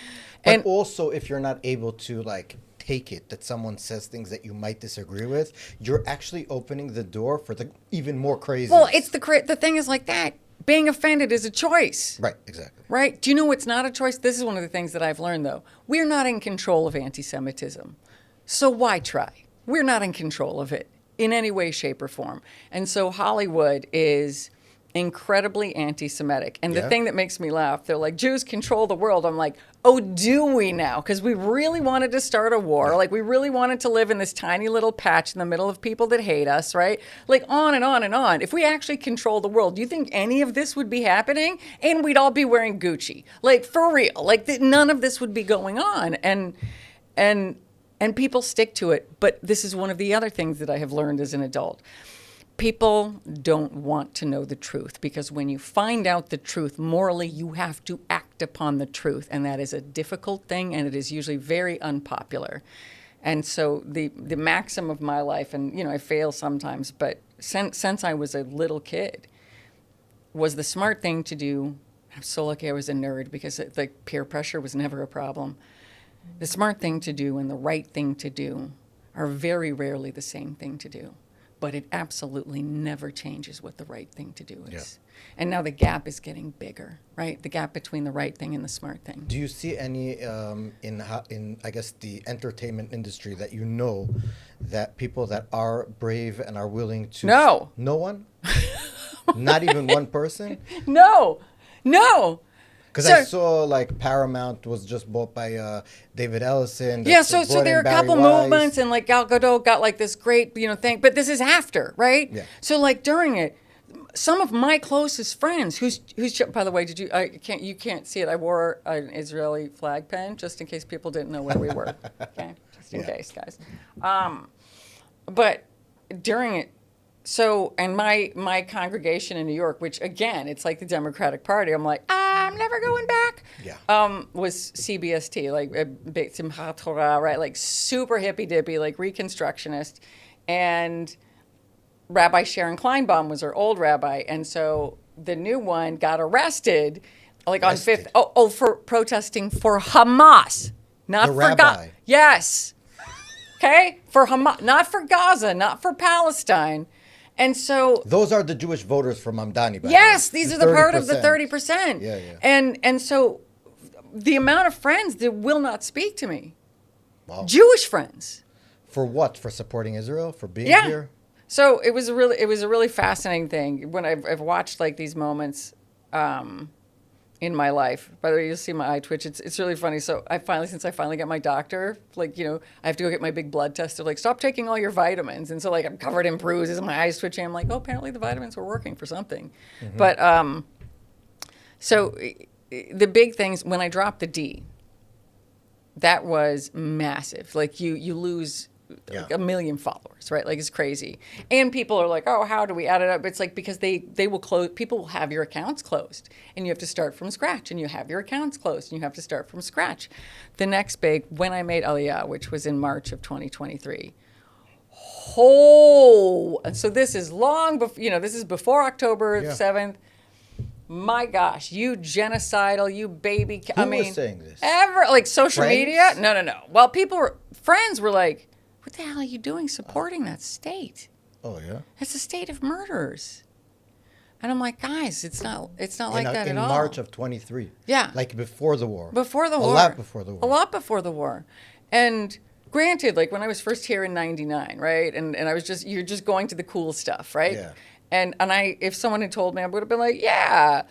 but also, if you're not able to, like, take it that someone says things that you might disagree with, you're actually opening the door for the even more crazy. Well, it's the thing is like that. Being offended is a choice. Right, exactly. Right? Do you know what's not a choice? This is one of the things that I've learned, though. We're not in control of anti-Semitism. So why try? We're not in control of it in any way, shape, or form. And so Hollywood is incredibly anti-Semitic. And the thing that makes me laugh, they're like, Jews control the world. I'm like, oh, do we now? Because we really wanted to start a war. Like, we really wanted to live in this tiny little patch in the middle of people that hate us, right? Like, on and on and on. If we actually control the world, do you think any of this would be happening? And we'd all be wearing Gucci. Like, for real. Like, none of this would be going on. And people stick to it. But this is one of the other things that I have learned as an adult. People don't want to know the truth, because when you find out the truth, morally, you have to act upon the truth. And that is a difficult thing, and it is usually very unpopular. And so the maxim of my life, and, I fail sometimes, but since I was a little kid, was the smart thing to do. I'm so lucky I was a nerd, because like peer pressure was never a problem. The smart thing to do and the right thing to do are very rarely the same thing to do. But it absolutely never changes what the right thing to do is. Yeah. And now the gap is getting bigger, right? The gap between the right thing and the smart thing. Do you see any in I guess the entertainment industry that that people that are brave and are willing to? No. No one? Not even one person? No. Because I saw, like, Paramount was just bought by David Ellison. Yeah, so there are a couple movements, and, like, Gal Gadot got, like, this great, thing. But this is after, right? Yeah. So, like, during it, some of my closest friends, who's by the way, you can't see it. I wore an Israeli flag pen just in case people didn't know where we were. Okay, just in case, guys. But during it, So, and my congregation in New York, which again, it's like the Democratic Party. I'm like, I'm never going back. Yeah. Was CBST, like Simchat Torah, right? Like super hippy dippy, like Reconstructionist, and Rabbi Sharon Kleinbaum was our old rabbi, and so the new one got arrested, like on Fifth. For protesting for Hamas, not The for rabbi. Yes. Okay, for Hamas, not for Gaza, not for Palestine. And so Those are the Jewish voters from Mamdani. By yes, the way. these are the part of the 30%. 30%. Yeah, yeah. And so the amount of friends that will not speak to me, Wow. Jewish friends. For what? For supporting Israel? For being Yeah. here? So it was a really fascinating thing when I've watched like these moments in my life. By the way, you'll see my eye twitch. It's really funny. So since I finally got my doctor, like, you know, I have to go get my big blood test. They're like, stop taking all your vitamins. And so like I'm covered in bruises and my eyes twitching. I'm like, oh, apparently the vitamins were working for something. Mm-hmm. But so the big things, when I dropped the D, that was massive. Like you lose like 1 million followers, right? Like it's crazy. And people are like, oh, how do we add it up? It's like because they will close, people will have your accounts closed and you have to start from scratch, and you have your accounts closed and you have to start from scratch. The next big, when I made Aliyah, which was in March of 2023, so this is long before, you know, this is before October 7th. My gosh, you genocidal, you baby. Who was saying this? Like social Friends? media? No. Well, friends were like, what the hell are you doing supporting that state? Oh, yeah? It's a state of murderers. And I'm like, guys, it's not like that at all. In March of 23. Yeah. Like before the war. Before the war. A lot before the war. A lot before the war. And granted, like when I was first here in 99, right? And I was you're just going to the cool stuff, right? Yeah. And if someone had told me, I would have been like, yeah,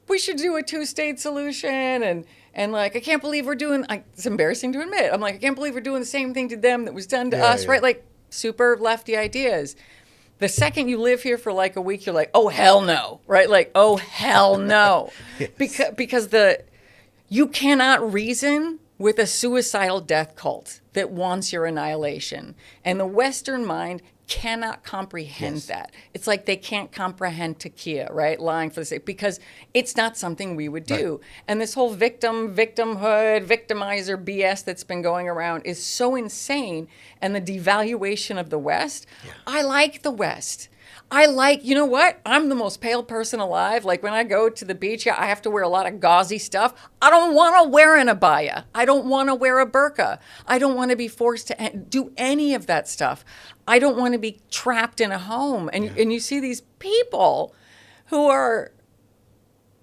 we should do a 2-state solution. And like, I can't believe we're doing, it's embarrassing to admit. I'm like, I can't believe we're doing the same thing to them that was done to us, right? Like super lefty ideas. The second you live here for like a week, you're like, oh, hell no, right? Like, oh, hell no. Yes. Because you cannot reason with a suicidal death cult that wants your annihilation. And the Western mind cannot comprehend that. It's like they can't comprehend Takia, right? Lying for the sake, because it's not something we would do. Right. And this whole victimhood, victimizer BS that's been going around is so insane. And the devaluation of the West, I like the West. You know what? I'm the most pale person alive. Like when I go to the beach, I have to wear a lot of gauzy stuff. I don't want to wear an abaya. I don't want to wear a burqa. I don't want to be forced to do any of that stuff. I don't want to be trapped in a home. And you see these people who are,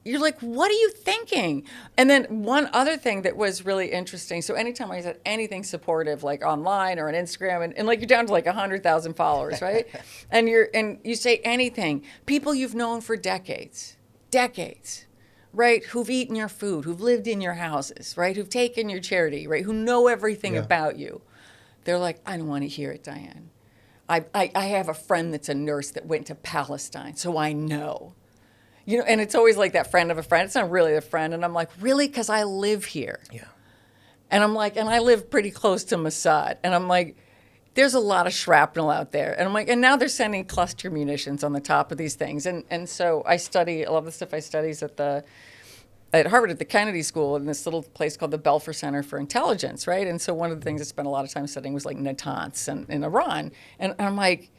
you're like, what are you thinking? And then one other thing that was really interesting. So anytime I said anything supportive, like online or on Instagram, and like you're down to like 100,000 followers, right? and you say anything, people you've known for decades, right? Who've eaten your food, who've lived in your houses, right? Who've taken your charity, right? Who know everything about you. They're like, I don't want to hear it, Diane. I have a friend that's a nurse that went to Palestine, so I know. You know, and it's always like that friend of a friend. It's not really a friend. And I'm like, really? Because I live here. Yeah. And I'm like, and I live pretty close to Mossad. And I'm like, there's a lot of shrapnel out there. And I'm like, and now they're sending cluster munitions on the top of these things. And so I love the stuff I studies at Harvard at the Kennedy School in this little place called the Belfer Center for Intelligence, right? And so one of the things I spent a lot of time studying was like Natanz in Iran. And I'm like,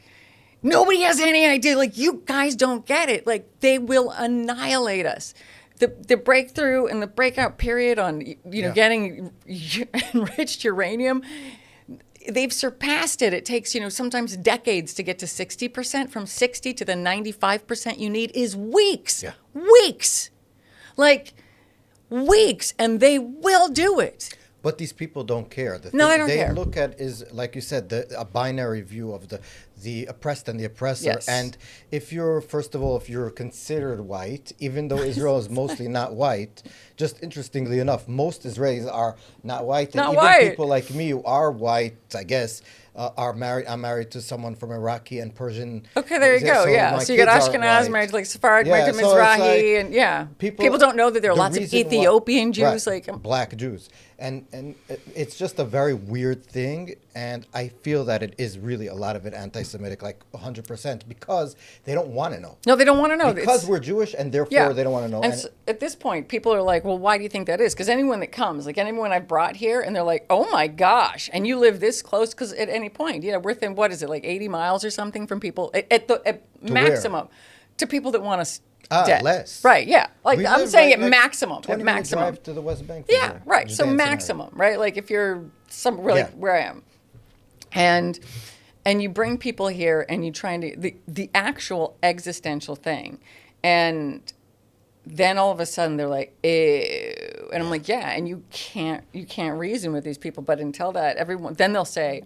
nobody has any idea. Like, you guys don't get it. Like, they will annihilate us. The breakthrough and the breakout period on, getting enriched uranium, they've surpassed it. It takes, sometimes decades to get to 60%. From 60 to the 95% you need is weeks. Yeah. Weeks. Like, weeks. And they will do it. But these people don't care. They don't care. They look at is, like you said, a binary view of the oppressed and the oppressor. Yes. And if you're considered white, even though Israel is mostly not white, just interestingly enough, most Israelis are not white. And even people like me who are white, I guess, are married. I'm married to someone from Iraqi and Persian. Okay, there you go. Yeah. So you got Ashkenaz married to like Sephardic, married to Mizrahi, and people don't know that there are lots of Ethiopian Jews, like black Jews. And it's just a very weird thing, and I feel that it is really a lot of it anti-Semitic. anti-Semitic, like 100%, because they don't want to know. No, they don't want to know. Because we're Jewish, and therefore they don't want to know. And so at this point, people are like, well, why do you think that is? Because anyone that comes, like anyone I've brought here, and they're like, oh my gosh, and you live this close? Because at any point, we're within, what is it, like 80 miles or something from people, at maximum, to people that want us dead. Less. Right, yeah. Like We I'm live saying right at next- maximum. 20 At minute maximum. drive to the West Bank. from Yeah, here. right. So Judean maximum, right? Like if you're where I am. And you bring people here and you try to the actual existential thing. And then all of a sudden they're like, ew. And I'm like, yeah, and you can't reason with these people, but until that then they'll say,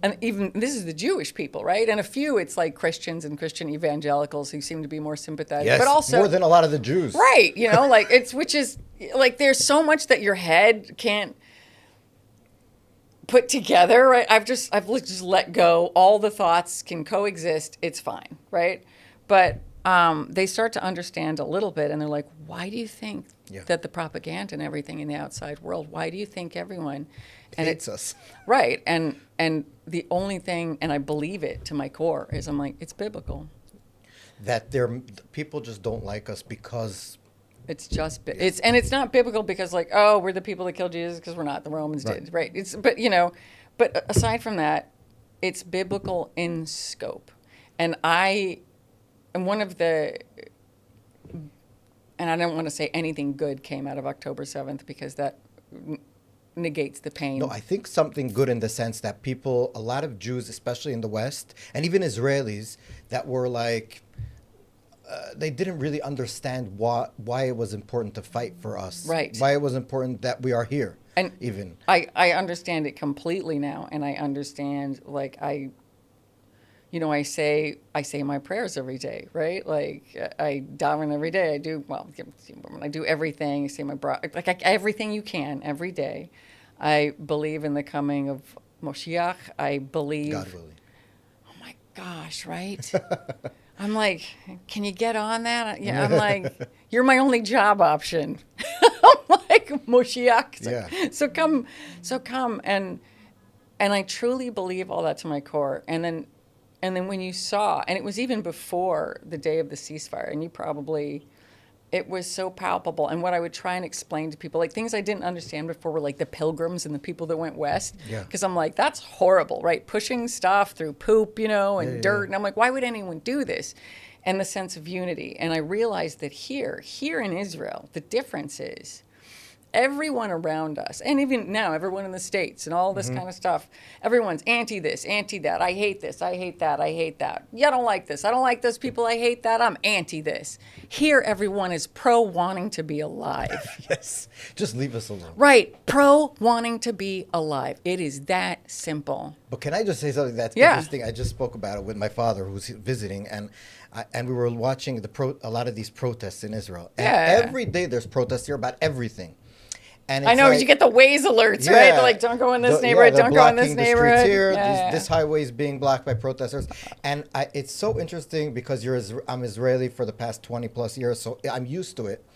and even this is the Jewish people, right? And a few, it's like Christians and Christian evangelicals who seem to be more sympathetic, Yes, but also more than a lot of the Jews. right? Like which is like there's so much that your head can't put together, right? I've just let go. All the thoughts can coexist. It's fine, right? But they start to understand a little bit, and they're like, "Why do you think that the propaganda and everything in the outside world? Why do you think everyone hates us?" Right, and the only thing, and I believe it to my core, is I'm like, it's biblical. That people just don't like us because it's just it's not biblical because like, oh, we're the people that killed Jesus because we're not, the Romans did, right? But aside from that, it's biblical in scope. And one of the, and I don't want to say anything good came out of October 7th because that negates the pain. No, I think something good in the sense that a lot of Jews, especially in the West, and even Israelis, that were like, they didn't really understand why it was important to fight for us. Right. Why it was important that we are here. And even. I understand it completely now, and I understand, like, I say my prayers every day, right? Like I daven every day. I do everything. I say everything you can every day. I believe in the coming of Moshiach. I believe. God willing. Oh my gosh, right? I'm like, can you get on that? Yeah, I'm like, you're my only job option. I'm like, Moshiach. So come, and I truly believe all that to my core. And then when you saw, and it was even before the day of the ceasefire, and it was so palpable. And what I would try and explain to people, like things I didn't understand before were like the pilgrims and the people that went west. Yeah. Because I'm like, that's horrible, right? Pushing stuff through poop, and dirt. And I'm like, why would anyone do this? And the sense of unity. And I realized that here in Israel, the difference is everyone around us, and even now, everyone in the States and all this kind of stuff, everyone's anti this, anti that. I hate this, I hate that, I hate that. Yeah, I don't like this. I don't like those people. I hate that. I'm anti this. Here, everyone is pro wanting to be alive. Yes. Just leave us alone. Right. Pro wanting to be alive. It is that simple. But can I just say something that's interesting? I just spoke about it with my father who's visiting, and we were watching a lot of these protests in Israel. And every day there's protests here about everything. And I know, you get the Waze alerts, right? They're like, don't go in this neighborhood, don't go in this neighborhood. Here, this highway is being blocked by protesters. And it's so interesting because I'm Israeli for the past 20 plus years, so I'm used to it.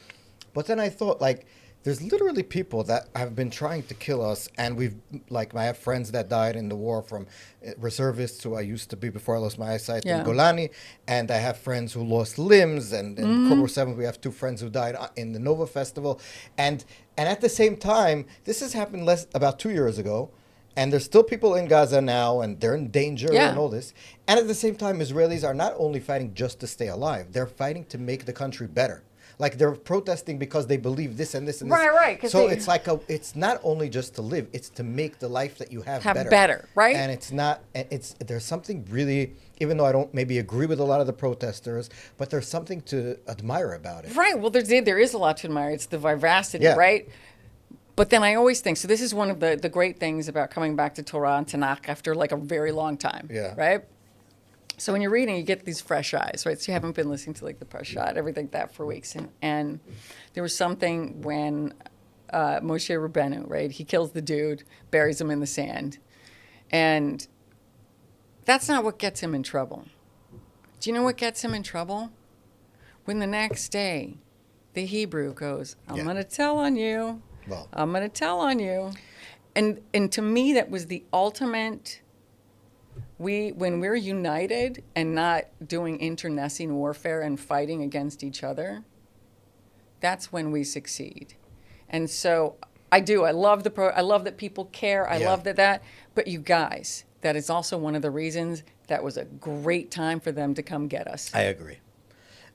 But then I thought, like, there's literally people that have been trying to kill us, and I have friends that died in the war, from reservists who I used to be before I lost my eyesight in Golani, and I have friends who lost limbs, and in October 7th we have 2 friends who died in the Nova Festival, and at the same time, this has happened about 2 years ago, and there's still people in Gaza now, and they're in danger and all this, and at the same time, Israelis are not only fighting just to stay alive, they're fighting to make the country better. Like, they're protesting because they believe this and this and this. Right. So it's like it's not only just to live; it's to make the life that you have better, right? And there's something really, even though I don't maybe agree with a lot of the protesters, but there's something to admire about it. Right. Well, there is a lot to admire. It's the vivacity, right? But then I always think, so this is one of the great things about coming back to Torah and Tanakh after like a very long time, right? So when you're reading, you get these fresh eyes, right? So you haven't been listening to like the Parshat, everything that for weeks. And there was something when Moshe Rabbeinu, right? He kills the dude, buries him in the sand. And that's not what gets him in trouble. Do you know what gets him in trouble? When the next day, the Hebrew goes, I'm going to tell on you. Well, I'm going to tell on you. And to me, that was the ultimate when we're united and not doing internecine warfare and fighting against each other, that's when we succeed. And so I love I love that people care. I love that. But you guys, that is also one of the reasons that was a great time for them to come get us. I agree.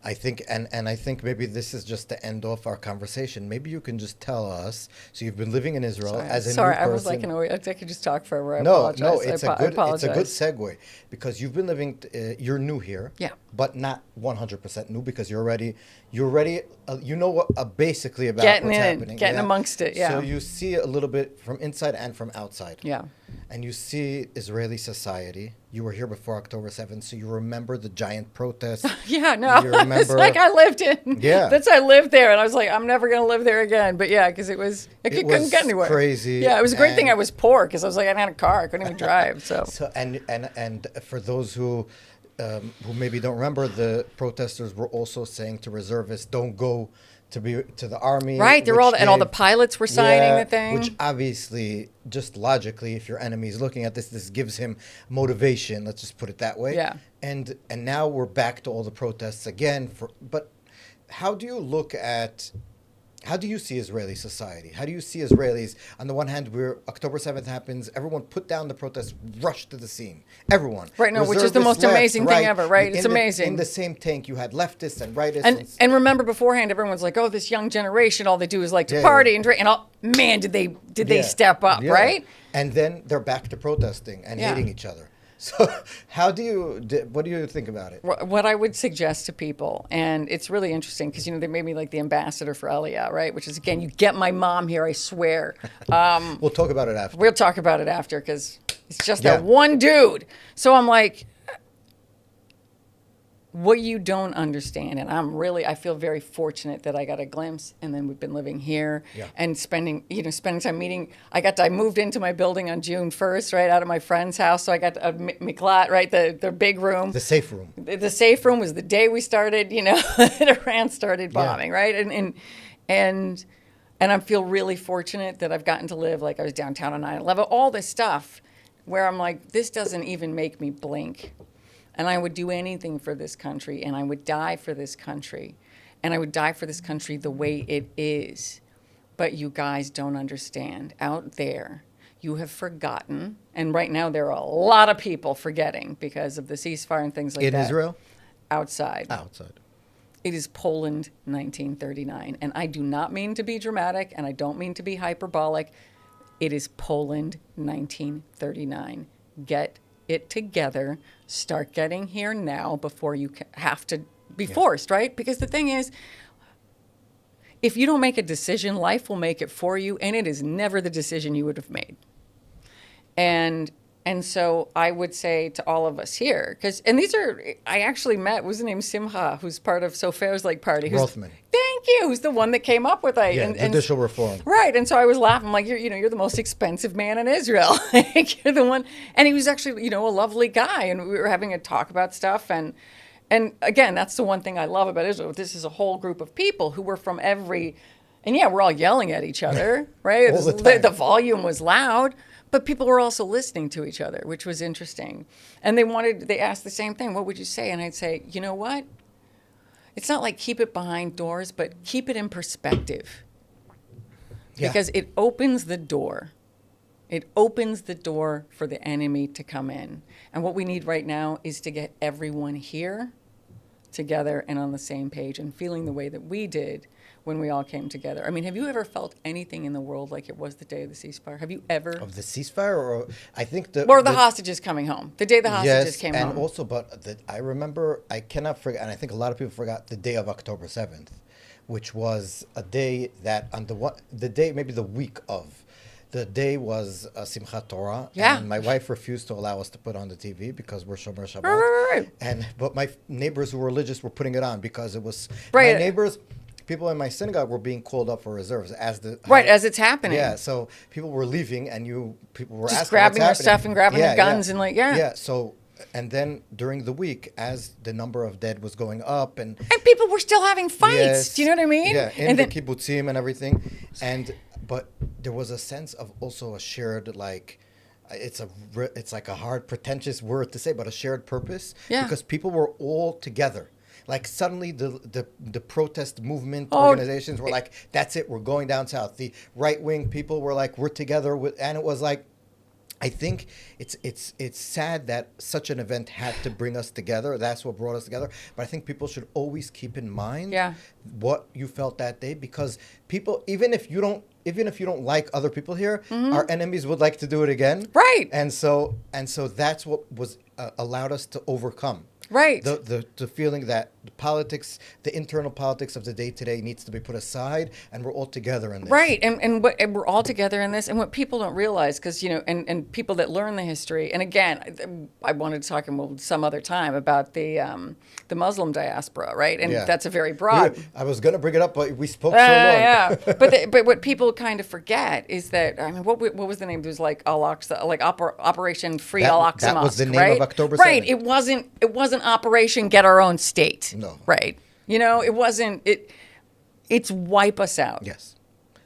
I think, and I think maybe this is just to end off our conversation. Maybe you can just tell us. So you've been living in Israel as a new person. I was like, I could just talk forever. I no, apologize. no, it's I a good apologize. segue because you've been living. You're new here, yeah, but not 100% new because you're already. You know what basically about what's happening, getting amongst it. Yeah. So you see a little bit from inside and from outside. Yeah. And you see Israeli society. You were here before October 7th, so you remember the giant protests. Yeah, no, you remember, it's like I lived in. Yeah, I lived there, and I was like, I'm never gonna live there again. But yeah, because couldn't get anywhere. Crazy. Yeah, it was a great thing I was poor because I was like, I didn't have a car, I couldn't even drive. So and for those who maybe don't remember, the protesters were also saying to reservists, don't go to the army. Right, all the pilots were signing the thing. Which obviously, just logically, if your enemy is looking at this gives him motivation. Let's just put it that way. Yeah. And now we're back to all the protests again. But how do you see Israeli society? How do you see Israelis? On the one hand, October 7th happens, everyone put down the protests, rushed to the scene. Everyone. Right, no, which is the most amazing thing ever, right? It's amazing. In the same tank, you had leftists and rightists. And remember beforehand, everyone's like, oh, this young generation, all they do is like to party and drink. And man, did they step up, right? And then they're back to protesting and hating each other. So what do you think about it? What I would suggest to people, and it's really interesting because, they made me like the ambassador for Aliyah, right? Which is, again, you get my mom here, I swear. We'll talk about it after. We'll talk about it after because it's just that one dude. So I'm like, what you don't understand, and I feel very fortunate that I got a glimpse, and then we've been living here and spending time meeting. I moved into my building on June 1st, right, out of my friend's house, so I got a miklat, right, the big room. The safe room. The safe room was the day we started, Iran started bombing, right, and I feel really fortunate that I've gotten to live, like I was downtown on 9/11, all this stuff, where I'm like, this doesn't even make me blink. And I would do anything for this country, and I would die for this country, and I would die for this country the way it is. But you guys don't understand. Out there, you have forgotten, and right now there are a lot of people forgetting because of the ceasefire and things like that. In Israel? Outside. It is Poland 1939, and I do not mean to be dramatic, and I don't mean to be hyperbolic. It is Poland 1939. Get it together. Start getting here now before you have to be forced, right? Because the thing is, if you don't make a decision, life will make it for you, and it is never the decision you would have made. And so I would say to all of us here, I actually met, what's his name, Simcha, who's part of Sofer's party. Rothman. Thank you. Who's the one that came up with it. Yeah, judicial reform. Right. And so I was laughing. I'm like, you're the most expensive man in Israel. You're the one. And he was actually, a lovely guy. And we were having a talk about stuff. And again, that's the one thing I love about Israel. This is a whole group of people who were from and we're all yelling at each other, right? All the time. The volume was loud. But people were also listening to each other, which was interesting. And they asked the same thing. What would you say? And I'd say, you know what? It's not like keep it behind doors, but keep it in perspective. Yeah. Because it opens the door. It opens the door for the enemy to come in. And what we need right now is to get everyone here together and on the same page and feeling the way that we did when we all came together. I mean, have you ever felt anything in the world like it was the day of the ceasefire? Have you ever? Of the ceasefire, or I think the hostages coming home. The day the hostages came home. And also, I remember, I cannot forget, and I think a lot of people forgot the day of October 7th, which was a day that maybe the week of. The day was Simchat Torah, and my wife refused to allow us to put on the TV because we're Shomer Shabbat. Right. But my neighbors who were religious were putting it on because it was my neighbors. People in my synagogue were being called up for reserves as it's happening. Yeah, so people were leaving, and people were just asking grabbing their stuff and grabbing their guns and So, and then during the week, as the number of dead was going up, and people were still having fights. Do you know what I mean? Yeah, in the kibbutzim and everything, but there was a sense of also a shared it's like a hard, pretentious word to say, but a shared purpose. Yeah. Because people were all together. Like suddenly the protest movement Oh, organizations were like, that's it, we're going down south. The right wing people were like, we're together and it was like, I think it's sad that such an event had to bring us together. That's what brought us together. But I think people should always keep in mind what you felt that day, because people, even if you don't like other people here, our enemies would like to do it again. Right. And so that's what was allowed us to overcome. Right. The feeling that the politics, the internal politics of the day-to-day needs to be put aside, and we're all together in this. Right, and we're all together in this. And what people don't realize, because, and people that learn the history, and again, I wanted to talk some other time about the Muslim diaspora, right? And that's a very broad. I was going to bring it up, but we spoke so long. Yeah, but what people kind of forget is that, I mean, what was the name? It was like Al-Aqsa, like Operation Free Al-Aqsa That was Mosque, the name right? of October 7th. Right, it wasn't Operation Get Our Own State. No. Right. It wasn't, it's wipe us out. Yes.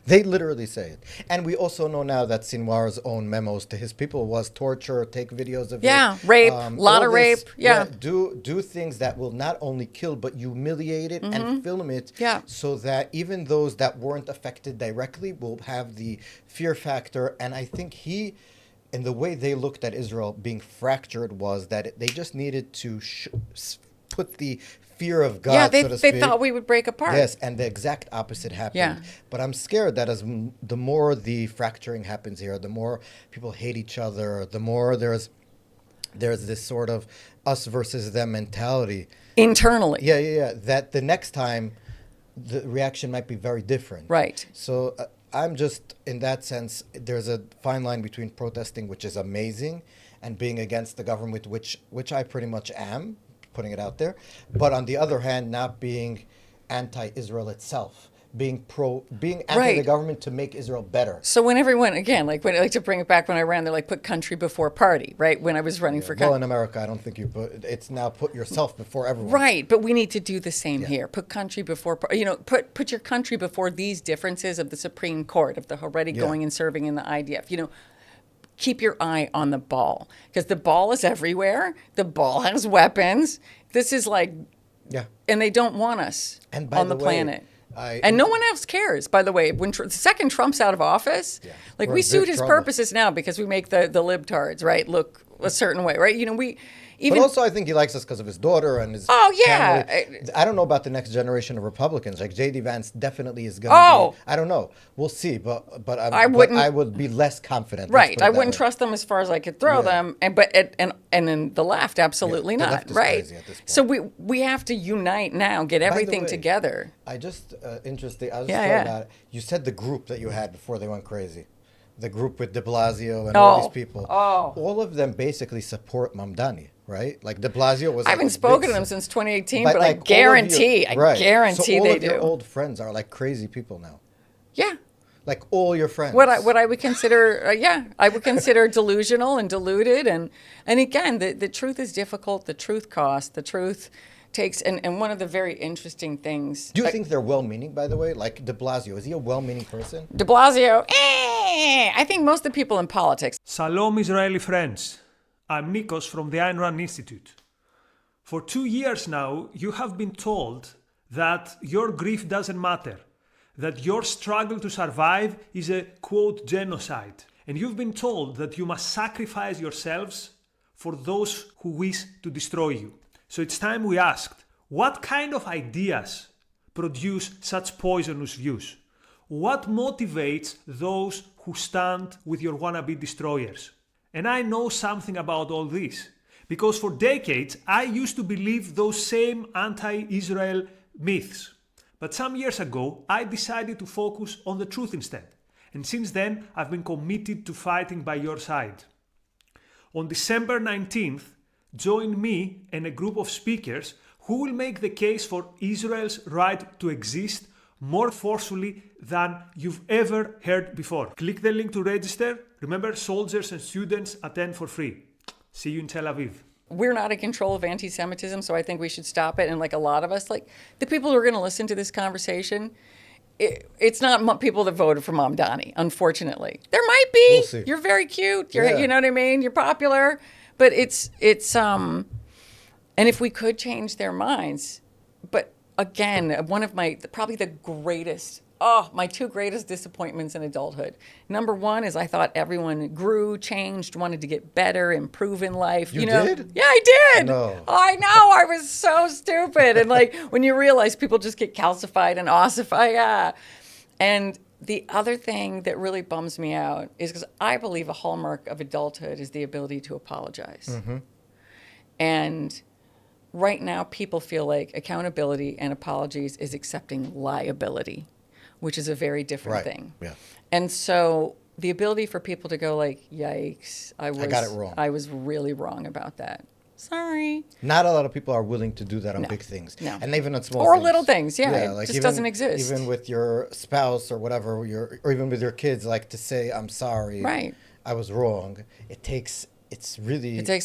They literally say it. And we also know now that Sinwar's own memos to his people was torture, take videos of it. Rape, a lot of rape. Do things that will not only kill, but humiliate it and film it so that even those that weren't affected directly will have the fear factor. And I think in the way they looked at Israel being fractured was that they just needed to put the fear of God, so to speak. They thought we would break apart. Yes, and the exact opposite happened. Yeah. But I'm scared that the more the fracturing happens here, the more people hate each other, the more there's this sort of us versus them mentality. Internally. Yeah. That the next time, the reaction might be very different. Right. So I'm just, in that sense, there's a fine line between protesting, which is amazing, and being against the government, which I pretty much am, putting it out there. But on the other hand, not being anti-Israel itself, being anti the government to make Israel better. So when everyone, again, like when I like to bring it back when I ran, they're like, put country before party, right? When I was running for country. Well, in America, I don't think it's now put yourself before everyone. Right, but we need to do the same here. Put country before, put your country before these differences of the Supreme Court, of the Haredi going and serving in the IDF. Keep your eye on the ball, because the ball is everywhere. The ball has weapons. This is like, and they don't want us on the planet. And no one else cares, by the way. When the second Trump's out of office, we suit his purposes now because we make the libtards, right, look a certain way, right? But also, I think he likes us because of his daughter and his family. I don't know about the next generation of Republicans. Like J.D. Vance definitely is going to be. I don't know. We'll see. But I would be less confident. Right. I wouldn't trust them as far as I could throw them. And in the left, absolutely not. Left is right. crazy at this point. So we have to unite now, get everything together. I just interesting. I was just talking about it. You said the group that you had before they went crazy. The group with de Blasio and all these people. All of them basically support Mamdani, right? Like de Blasio was. I haven't spoken to them since 2018, but I guarantee so they do. All of your old friends are like crazy people now. Yeah. Like all your friends. What I would consider, I would consider delusional and deluded, and again, the truth is difficult. The truth costs. The truth takes, and one of the very interesting things. Do you think they're well-meaning, by the way? Like de Blasio, is he a well-meaning person? De Blasio, I think most of the people in politics. Shalom, Israeli friends. I'm Nikos from the Ayn Rand Institute. For 2 years now, you have been told that your grief doesn't matter, that your struggle to survive is a, quote, genocide. And you've been told that you must sacrifice yourselves for those who wish to destroy you. So it's time we asked, what kind of ideas produce such poisonous views? What motivates those who stand with your wannabe destroyers? And I know something about all this, because for decades I used to believe those same anti-Israel myths. But some years ago I decided to focus on the truth instead. And since then I've been committed to fighting by your side. On December 19th, join me and a group of speakers who will make the case for Israel's right to exist more forcefully than you've ever heard before. Click the link to register. Remember, soldiers and students attend for free. See you in Tel Aviv. We're not in control of anti-Semitism, so I think we should stop it. And like a lot of us, like the people who are going to listen to this conversation, it's not people that voted for Mom Donnie, unfortunately. There might be. We'll see. You're very cute. Yeah. You know what I mean? You're popular. But it's and if we could change their minds, but again, one of probably the greatest, my two greatest disappointments in adulthood. Number one is I thought everyone grew, changed, wanted to get better, improve in life. You know? did? Yeah, I did. No. I know. I was so stupid. And like when you realize people just get calcified and ossified. And the other thing that really bums me out is because I believe a hallmark of adulthood is the ability to apologize. Mm-hmm. And right now, people feel like accountability and apologies is accepting liability, which is a very different thing. Yeah. And so the ability for people to go like, yikes, I got it wrong. I was really wrong about that. Sorry. Not a lot of people are willing to do that on big things. No. And even on small Or things. little things, yeah. It like just doesn't exist. Even with your spouse or whatever, or even with your kids, like to say, I'm sorry. Right. I was wrong. It takes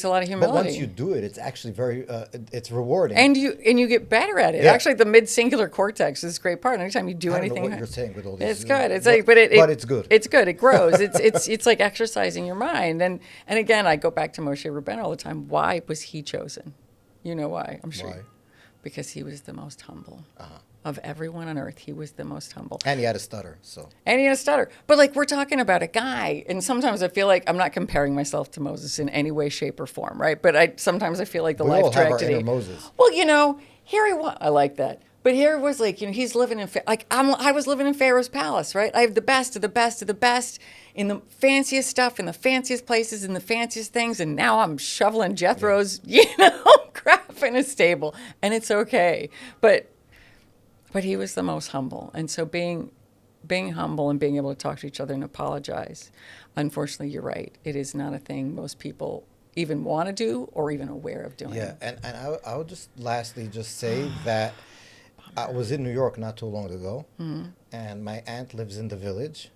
a lot of humility. But once you do it, it's actually very, it's rewarding. And you get better at it. Yeah. Actually, the mid-singular cortex is this great part. Anytime you do I don't anything, know what you're saying with all these. it's good. It's but, like, but it's good. It's good. It grows. It's like exercising your mind. And again, I go back to Moshe Rabbeinu all the time. Why was he chosen? You know why? I'm sure. Why? Because he was the most humble. Of everyone on earth, he was the most humble. And he had a stutter, so. And he had a stutter. But like we're talking about a guy, and sometimes I feel like I'm not comparing myself to Moses in any way, shape, or form, right? But sometimes I feel like the We life all have our tragedy. inner Moses. Well, here he was. I like that. But here it was like, he's living in, I was living in Pharaoh's palace, right? I have the best of the best of the best in the fanciest stuff, in the fanciest places, in the fanciest things. And now I'm shoveling Jethro's, crap in a stable. And it's okay. But he was the most humble. And so being humble and being able to talk to each other and apologize, unfortunately, you're right. It is not a thing most people even want to do or even aware of doing. Yeah, and I would just lastly just say that I was in New York not too long ago, and my aunt lives in the Village,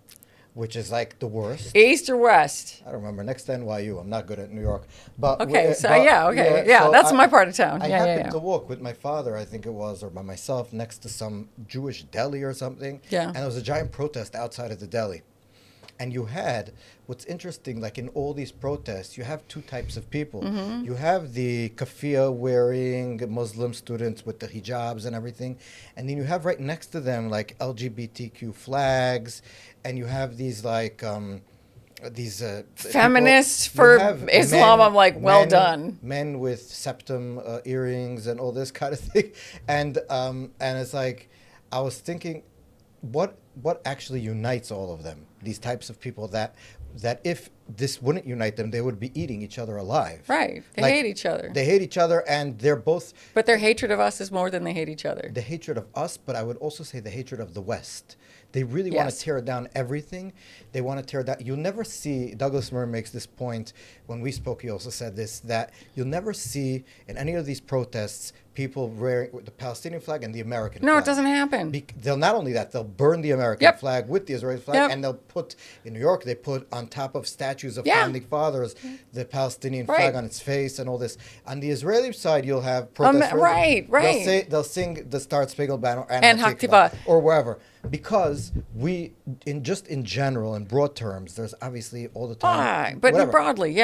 which is like the worst. East or west? I don't remember. Next to NYU. I'm not good at New York. But Okay, so that's my part of town. I Yeah, happened to walk with my father, I think it was, or by myself, next to some Jewish deli or something. Yeah. And there was a giant protest outside of the deli. And you had, what's interesting, like in all these protests, you have two types of people. Mm-hmm. You have the keffiyeh wearing Muslim students with the hijabs and everything. And then you have right next to them like LGBTQ flags. And you have these like, feminists people, for Islam. I'm like, well done. Men with septum earrings and all this kind of thing. And it's like, I was thinking, what actually unites all of them? These types of people that if this wouldn't unite them, they would be eating each other alive. Right. They hate each other. They hate each other, and they're both. But their hatred of us is more than they hate each other. The hatred of us, but I would also say the hatred of the West. They really want to tear down everything. They want to tear down. You'll never see, Douglas Murray makes this point, when we spoke, he also said this, that you'll never see in any of these protests people wearing the Palestinian flag and the American flag. No, it doesn't happen. They'll not only that, they'll burn the American flag with the Israeli flag, and they'll put, in New York, they put on top of statues of founding fathers the Palestinian flag on its face and all this. On the Israeli side, you'll have protesters. Right. They'll sing the Star Spangled Banner and Haktivah or wherever. Because in general, in broad terms, there's obviously all the time. But broadly,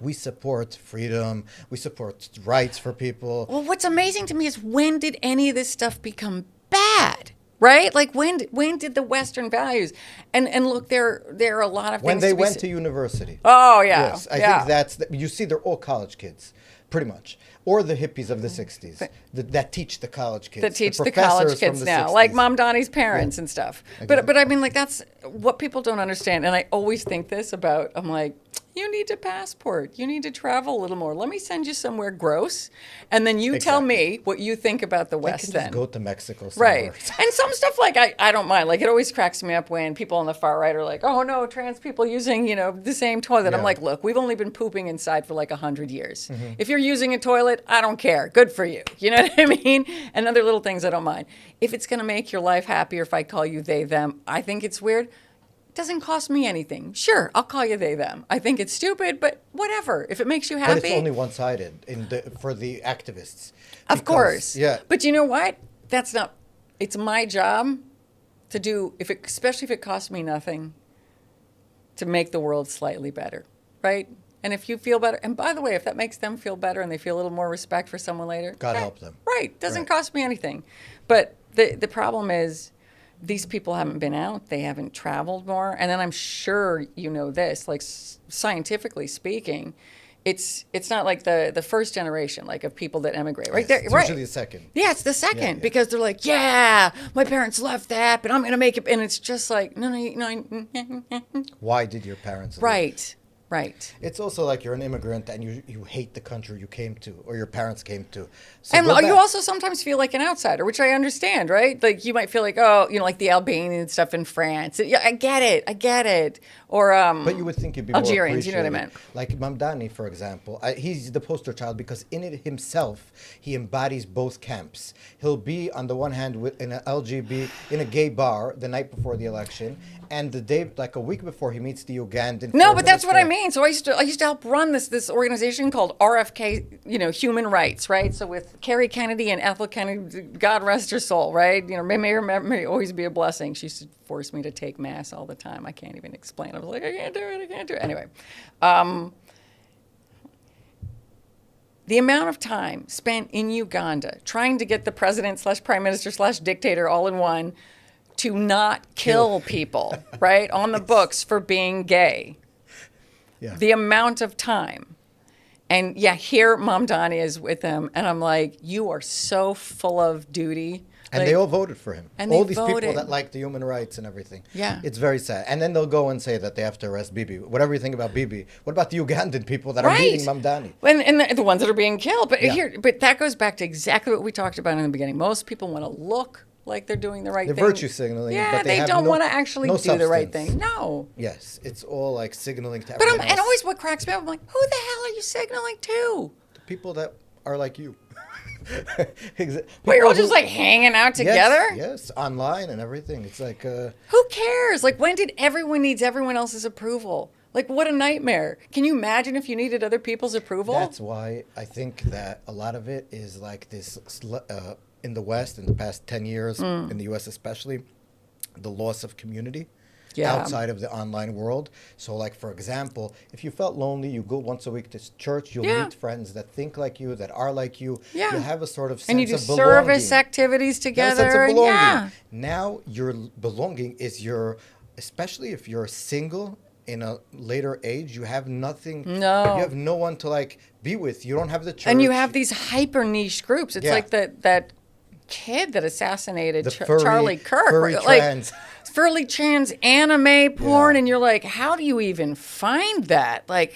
we support freedom. We support rights for people. Well, what's amazing to me is when did any of this stuff become bad? Right? Like when did the Western values and look, there are a lot of things when they went to university. Oh yeah. Yes, I think that's you see, they're all college kids, pretty much, or the hippies of the '60s that teach the college kids. That teach the college kids now, 60s. like Mom Donnie's parents and stuff. Exactly. But I mean, like that's what people don't understand, and I always think this about. I'm like, you need a passport. You need to travel a little more. Let me send you somewhere gross, and then you tell me what you think about the West. They can then just go to Mexico somewhere. Right. And some stuff like I don't mind. Like it always cracks me up when people on the far right are like, oh no, trans people using the same toilet. I'm like, look, we've only been pooping inside for like 100 years. Mm-hmm. If you're using a toilet, I don't care. Good for you. You know what I mean? And other little things I don't mind. If it's going to make your life happier, if I call you they them, I think it's weird. Doesn't cost me anything. Sure, I'll call you they them. I think it's stupid, but whatever. If it makes you happy. But it's only one-sided for the activists. Of course. Yeah. But you know what? It's my job to do, especially if it costs me nothing, to make the world slightly better, right? And if you feel better, and by the way, if that makes them feel better and they feel a little more respect for someone later, God help them. Right, doesn't Right. cost me anything. But the problem is, these people haven't been out, they haven't traveled more, and then I'm sure you know this, like scientifically speaking, it's not like the first generation, like of people that emigrate, right? Yes, it's right. usually the second. Yeah, it's the second yeah. because they're like, yeah, my parents left that, but I'm gonna make it, and it's just like, no. Why did your parents leave? Right. It's also like you're an immigrant and you hate the country you came to or your parents came to. So And go you back. also sometimes feel like an outsider, which I understand, right? Like you might feel like, oh, like the Albanian stuff in France. Yeah, I get it. Or But you would think you'd be Algerians, you know what I more appreciated. Like Mamdani, for example, he's the poster child because in it himself, he embodies both camps. He'll be on the one hand in an LGB, in a gay bar the night before the election, and the day, like a week before, he meets the Ugandan. No, but that's what I minister. mean. So I used to help run this organization called RFK, Human Rights, right? So with Carrie Kennedy and Ethel Kennedy, God rest her soul, right? May always be a blessing. She used to force me to take mass all the time. I can't even explain. I was like, I can't do it. Anyway, the amount of time spent in Uganda trying to get the president/prime minister/dictator all in one to not kill people, right, on the books for being gay. Yeah. The amount of time. And yeah, here Mamdani is with them, and I'm like, you are so full of duty. And Like, they all voted for him. And all they these voted. people that like the human rights and everything. Yeah. It's very sad. And then they'll go and say that they have to arrest Bibi. Whatever you think about Bibi. What about the Ugandan people that are Right. beating Mamdani? And the ones that are being killed. But Yeah. but that goes back to exactly what we talked about in the beginning. Most people want to look like they're doing the right They're thing. virtue signaling, Yeah, but they have don't no- want to actually no do the right substance. thing. No. Yes. It's all like signaling to But everyone and else. always what cracks me up, I'm like, who the hell are you signaling to? People that are like you. We're all just like hanging out together? Yes, online and everything. It's like, Who cares? Like, when did everyone needs everyone else's approval? Like, what a nightmare. Can you imagine if you needed other people's approval? that's why I think that a lot of it is like this in the West in the past 10 years, in the US especially, the loss of community. Yeah. Outside of the online world. So like, for example, if you felt lonely, you go once a week to church, you'll Yeah. meet friends that think like you, that are like you. Yeah. You have a sort of sense And you do of belonging. service activities You have a together. sense of and belonging. yeah. Now your belonging is especially if you're single in a later age, you have nothing. No. You have no one to like be with. You don't have the church. And you have these hyper niche groups. It's Yeah. like that kid that assassinated the furry, Charlie Kirk. furry like, trans. Furry trans anime porn, Yeah. and you're like, how do you even find that? Like,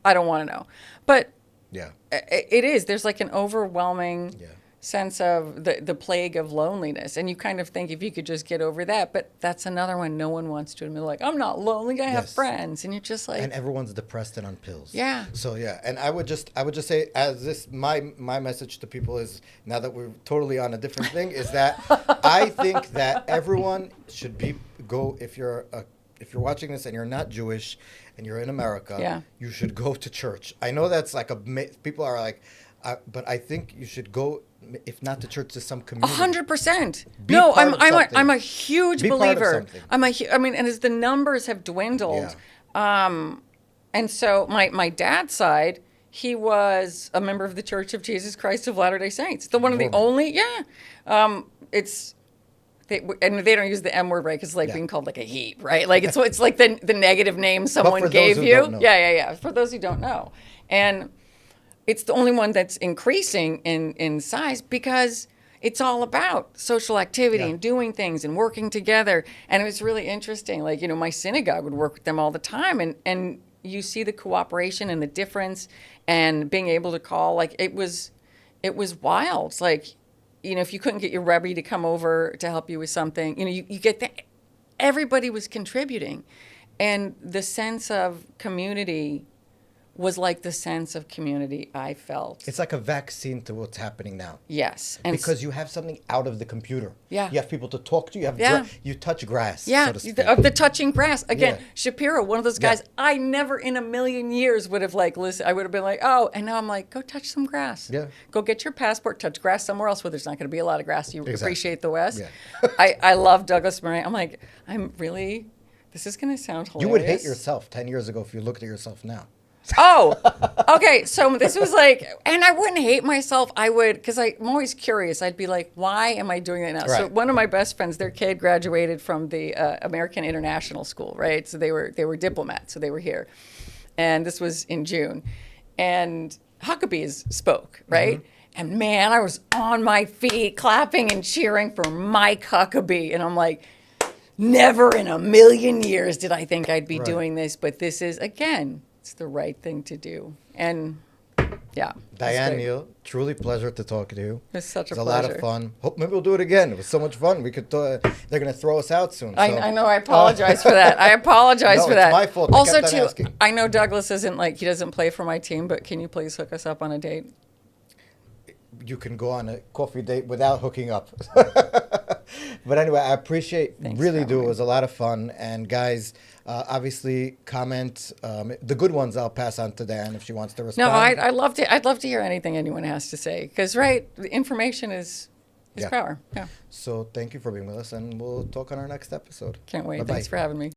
I don't want to know. But Yeah. it is. There's like an overwhelming Yeah. sense of the plague of loneliness. And you kind of think if you could just get over that. But that's another one no one wants to admit. Like, I'm not lonely. I have Yes. friends. And you're just like, And everyone's depressed and on pills. Yeah. So yeah, and I would just say, as this my message to people is, now that we're totally on a different thing, is that I think that everyone should go if you're watching this and you're not Jewish and you're in America, Yeah. you should go to church. I know that's like people are like, but I think you should go, if not to church, to some community. 100%. Be No, part of something. I'm a huge Be part of believer. something. And as the numbers have dwindled, and so my dad's side, he was a member of the Church of Jesus Christ of Latter-day Saints. The one of the Mormon. only, and they don't use the M word, right? Because it's like Yeah. being called like a heap, right? Like it's like the negative name someone for those gave who you. don't know. Yeah. For those who don't know, and it's the only one that's increasing in size because it's all about social activity Yeah. and doing things and working together. And it was really interesting. Like, my synagogue would work with them all the time. And you see the cooperation and the difference and being able to call. Like, it was wild. It's like, if you couldn't get your Rebbe to come over to help you with something, you get that. Everybody was contributing. And the sense of community was like the sense of community I felt. It's like a vaccine to what's happening now. Yes. And Because you have something out of the computer. Yeah. You have people to talk to. You have Yeah. you touch grass, yeah, so to speak. of the touching grass. Again, Yeah. Shapiro, one of those guys I never in a million years would have like listened. I would have been like, oh, and now I'm like, go touch some grass. Yeah. Go get your passport, touch grass somewhere else where there's not going to be a lot of grass. You Exactly. appreciate the West. Yeah. I love Douglas Murray. I'm like, this is going to sound hilarious. You would hate yourself 10 years ago if you looked at yourself now. Oh, okay. So this was like, and I wouldn't hate myself. I would, because I'm always curious. I'd be like, why am I doing that now? So Right. one of my best friends, their kid graduated from the American International School, right? So they were diplomats, so they were here, and this was in June, and Huckabees spoke, right? And man, I was on my feet, clapping and cheering for Mike Huckabee, and I'm like, never in a million years did I think I'd be Right. doing this, but this is, again, it's the right thing to do. And yeah. it's Diane great. Neal, truly pleasure to talk to you. It's such a It's a lot pleasure. of fun. Hope maybe we'll do it again. It was so much fun. We could. They're going to throw us out soon. So. I know. I apologize for that. I apologize No, for it's that. my fault. I Also, kept on too, asking. I know Douglas isn't like, he doesn't play for my team, but can you please hook us up on a date? You can go on a coffee date without hooking up. But anyway, I appreciate, Thanks really for do. It having was a lot of fun. And guys, obviously, comment. The good ones I'll pass on to Diane if she wants to respond. No, I'd love to hear anything anyone has to say, because right, the information is Yeah. power. Yeah, So thank you for being with us, and we'll talk on our next episode. can't wait. Bye-bye. Thanks for having me.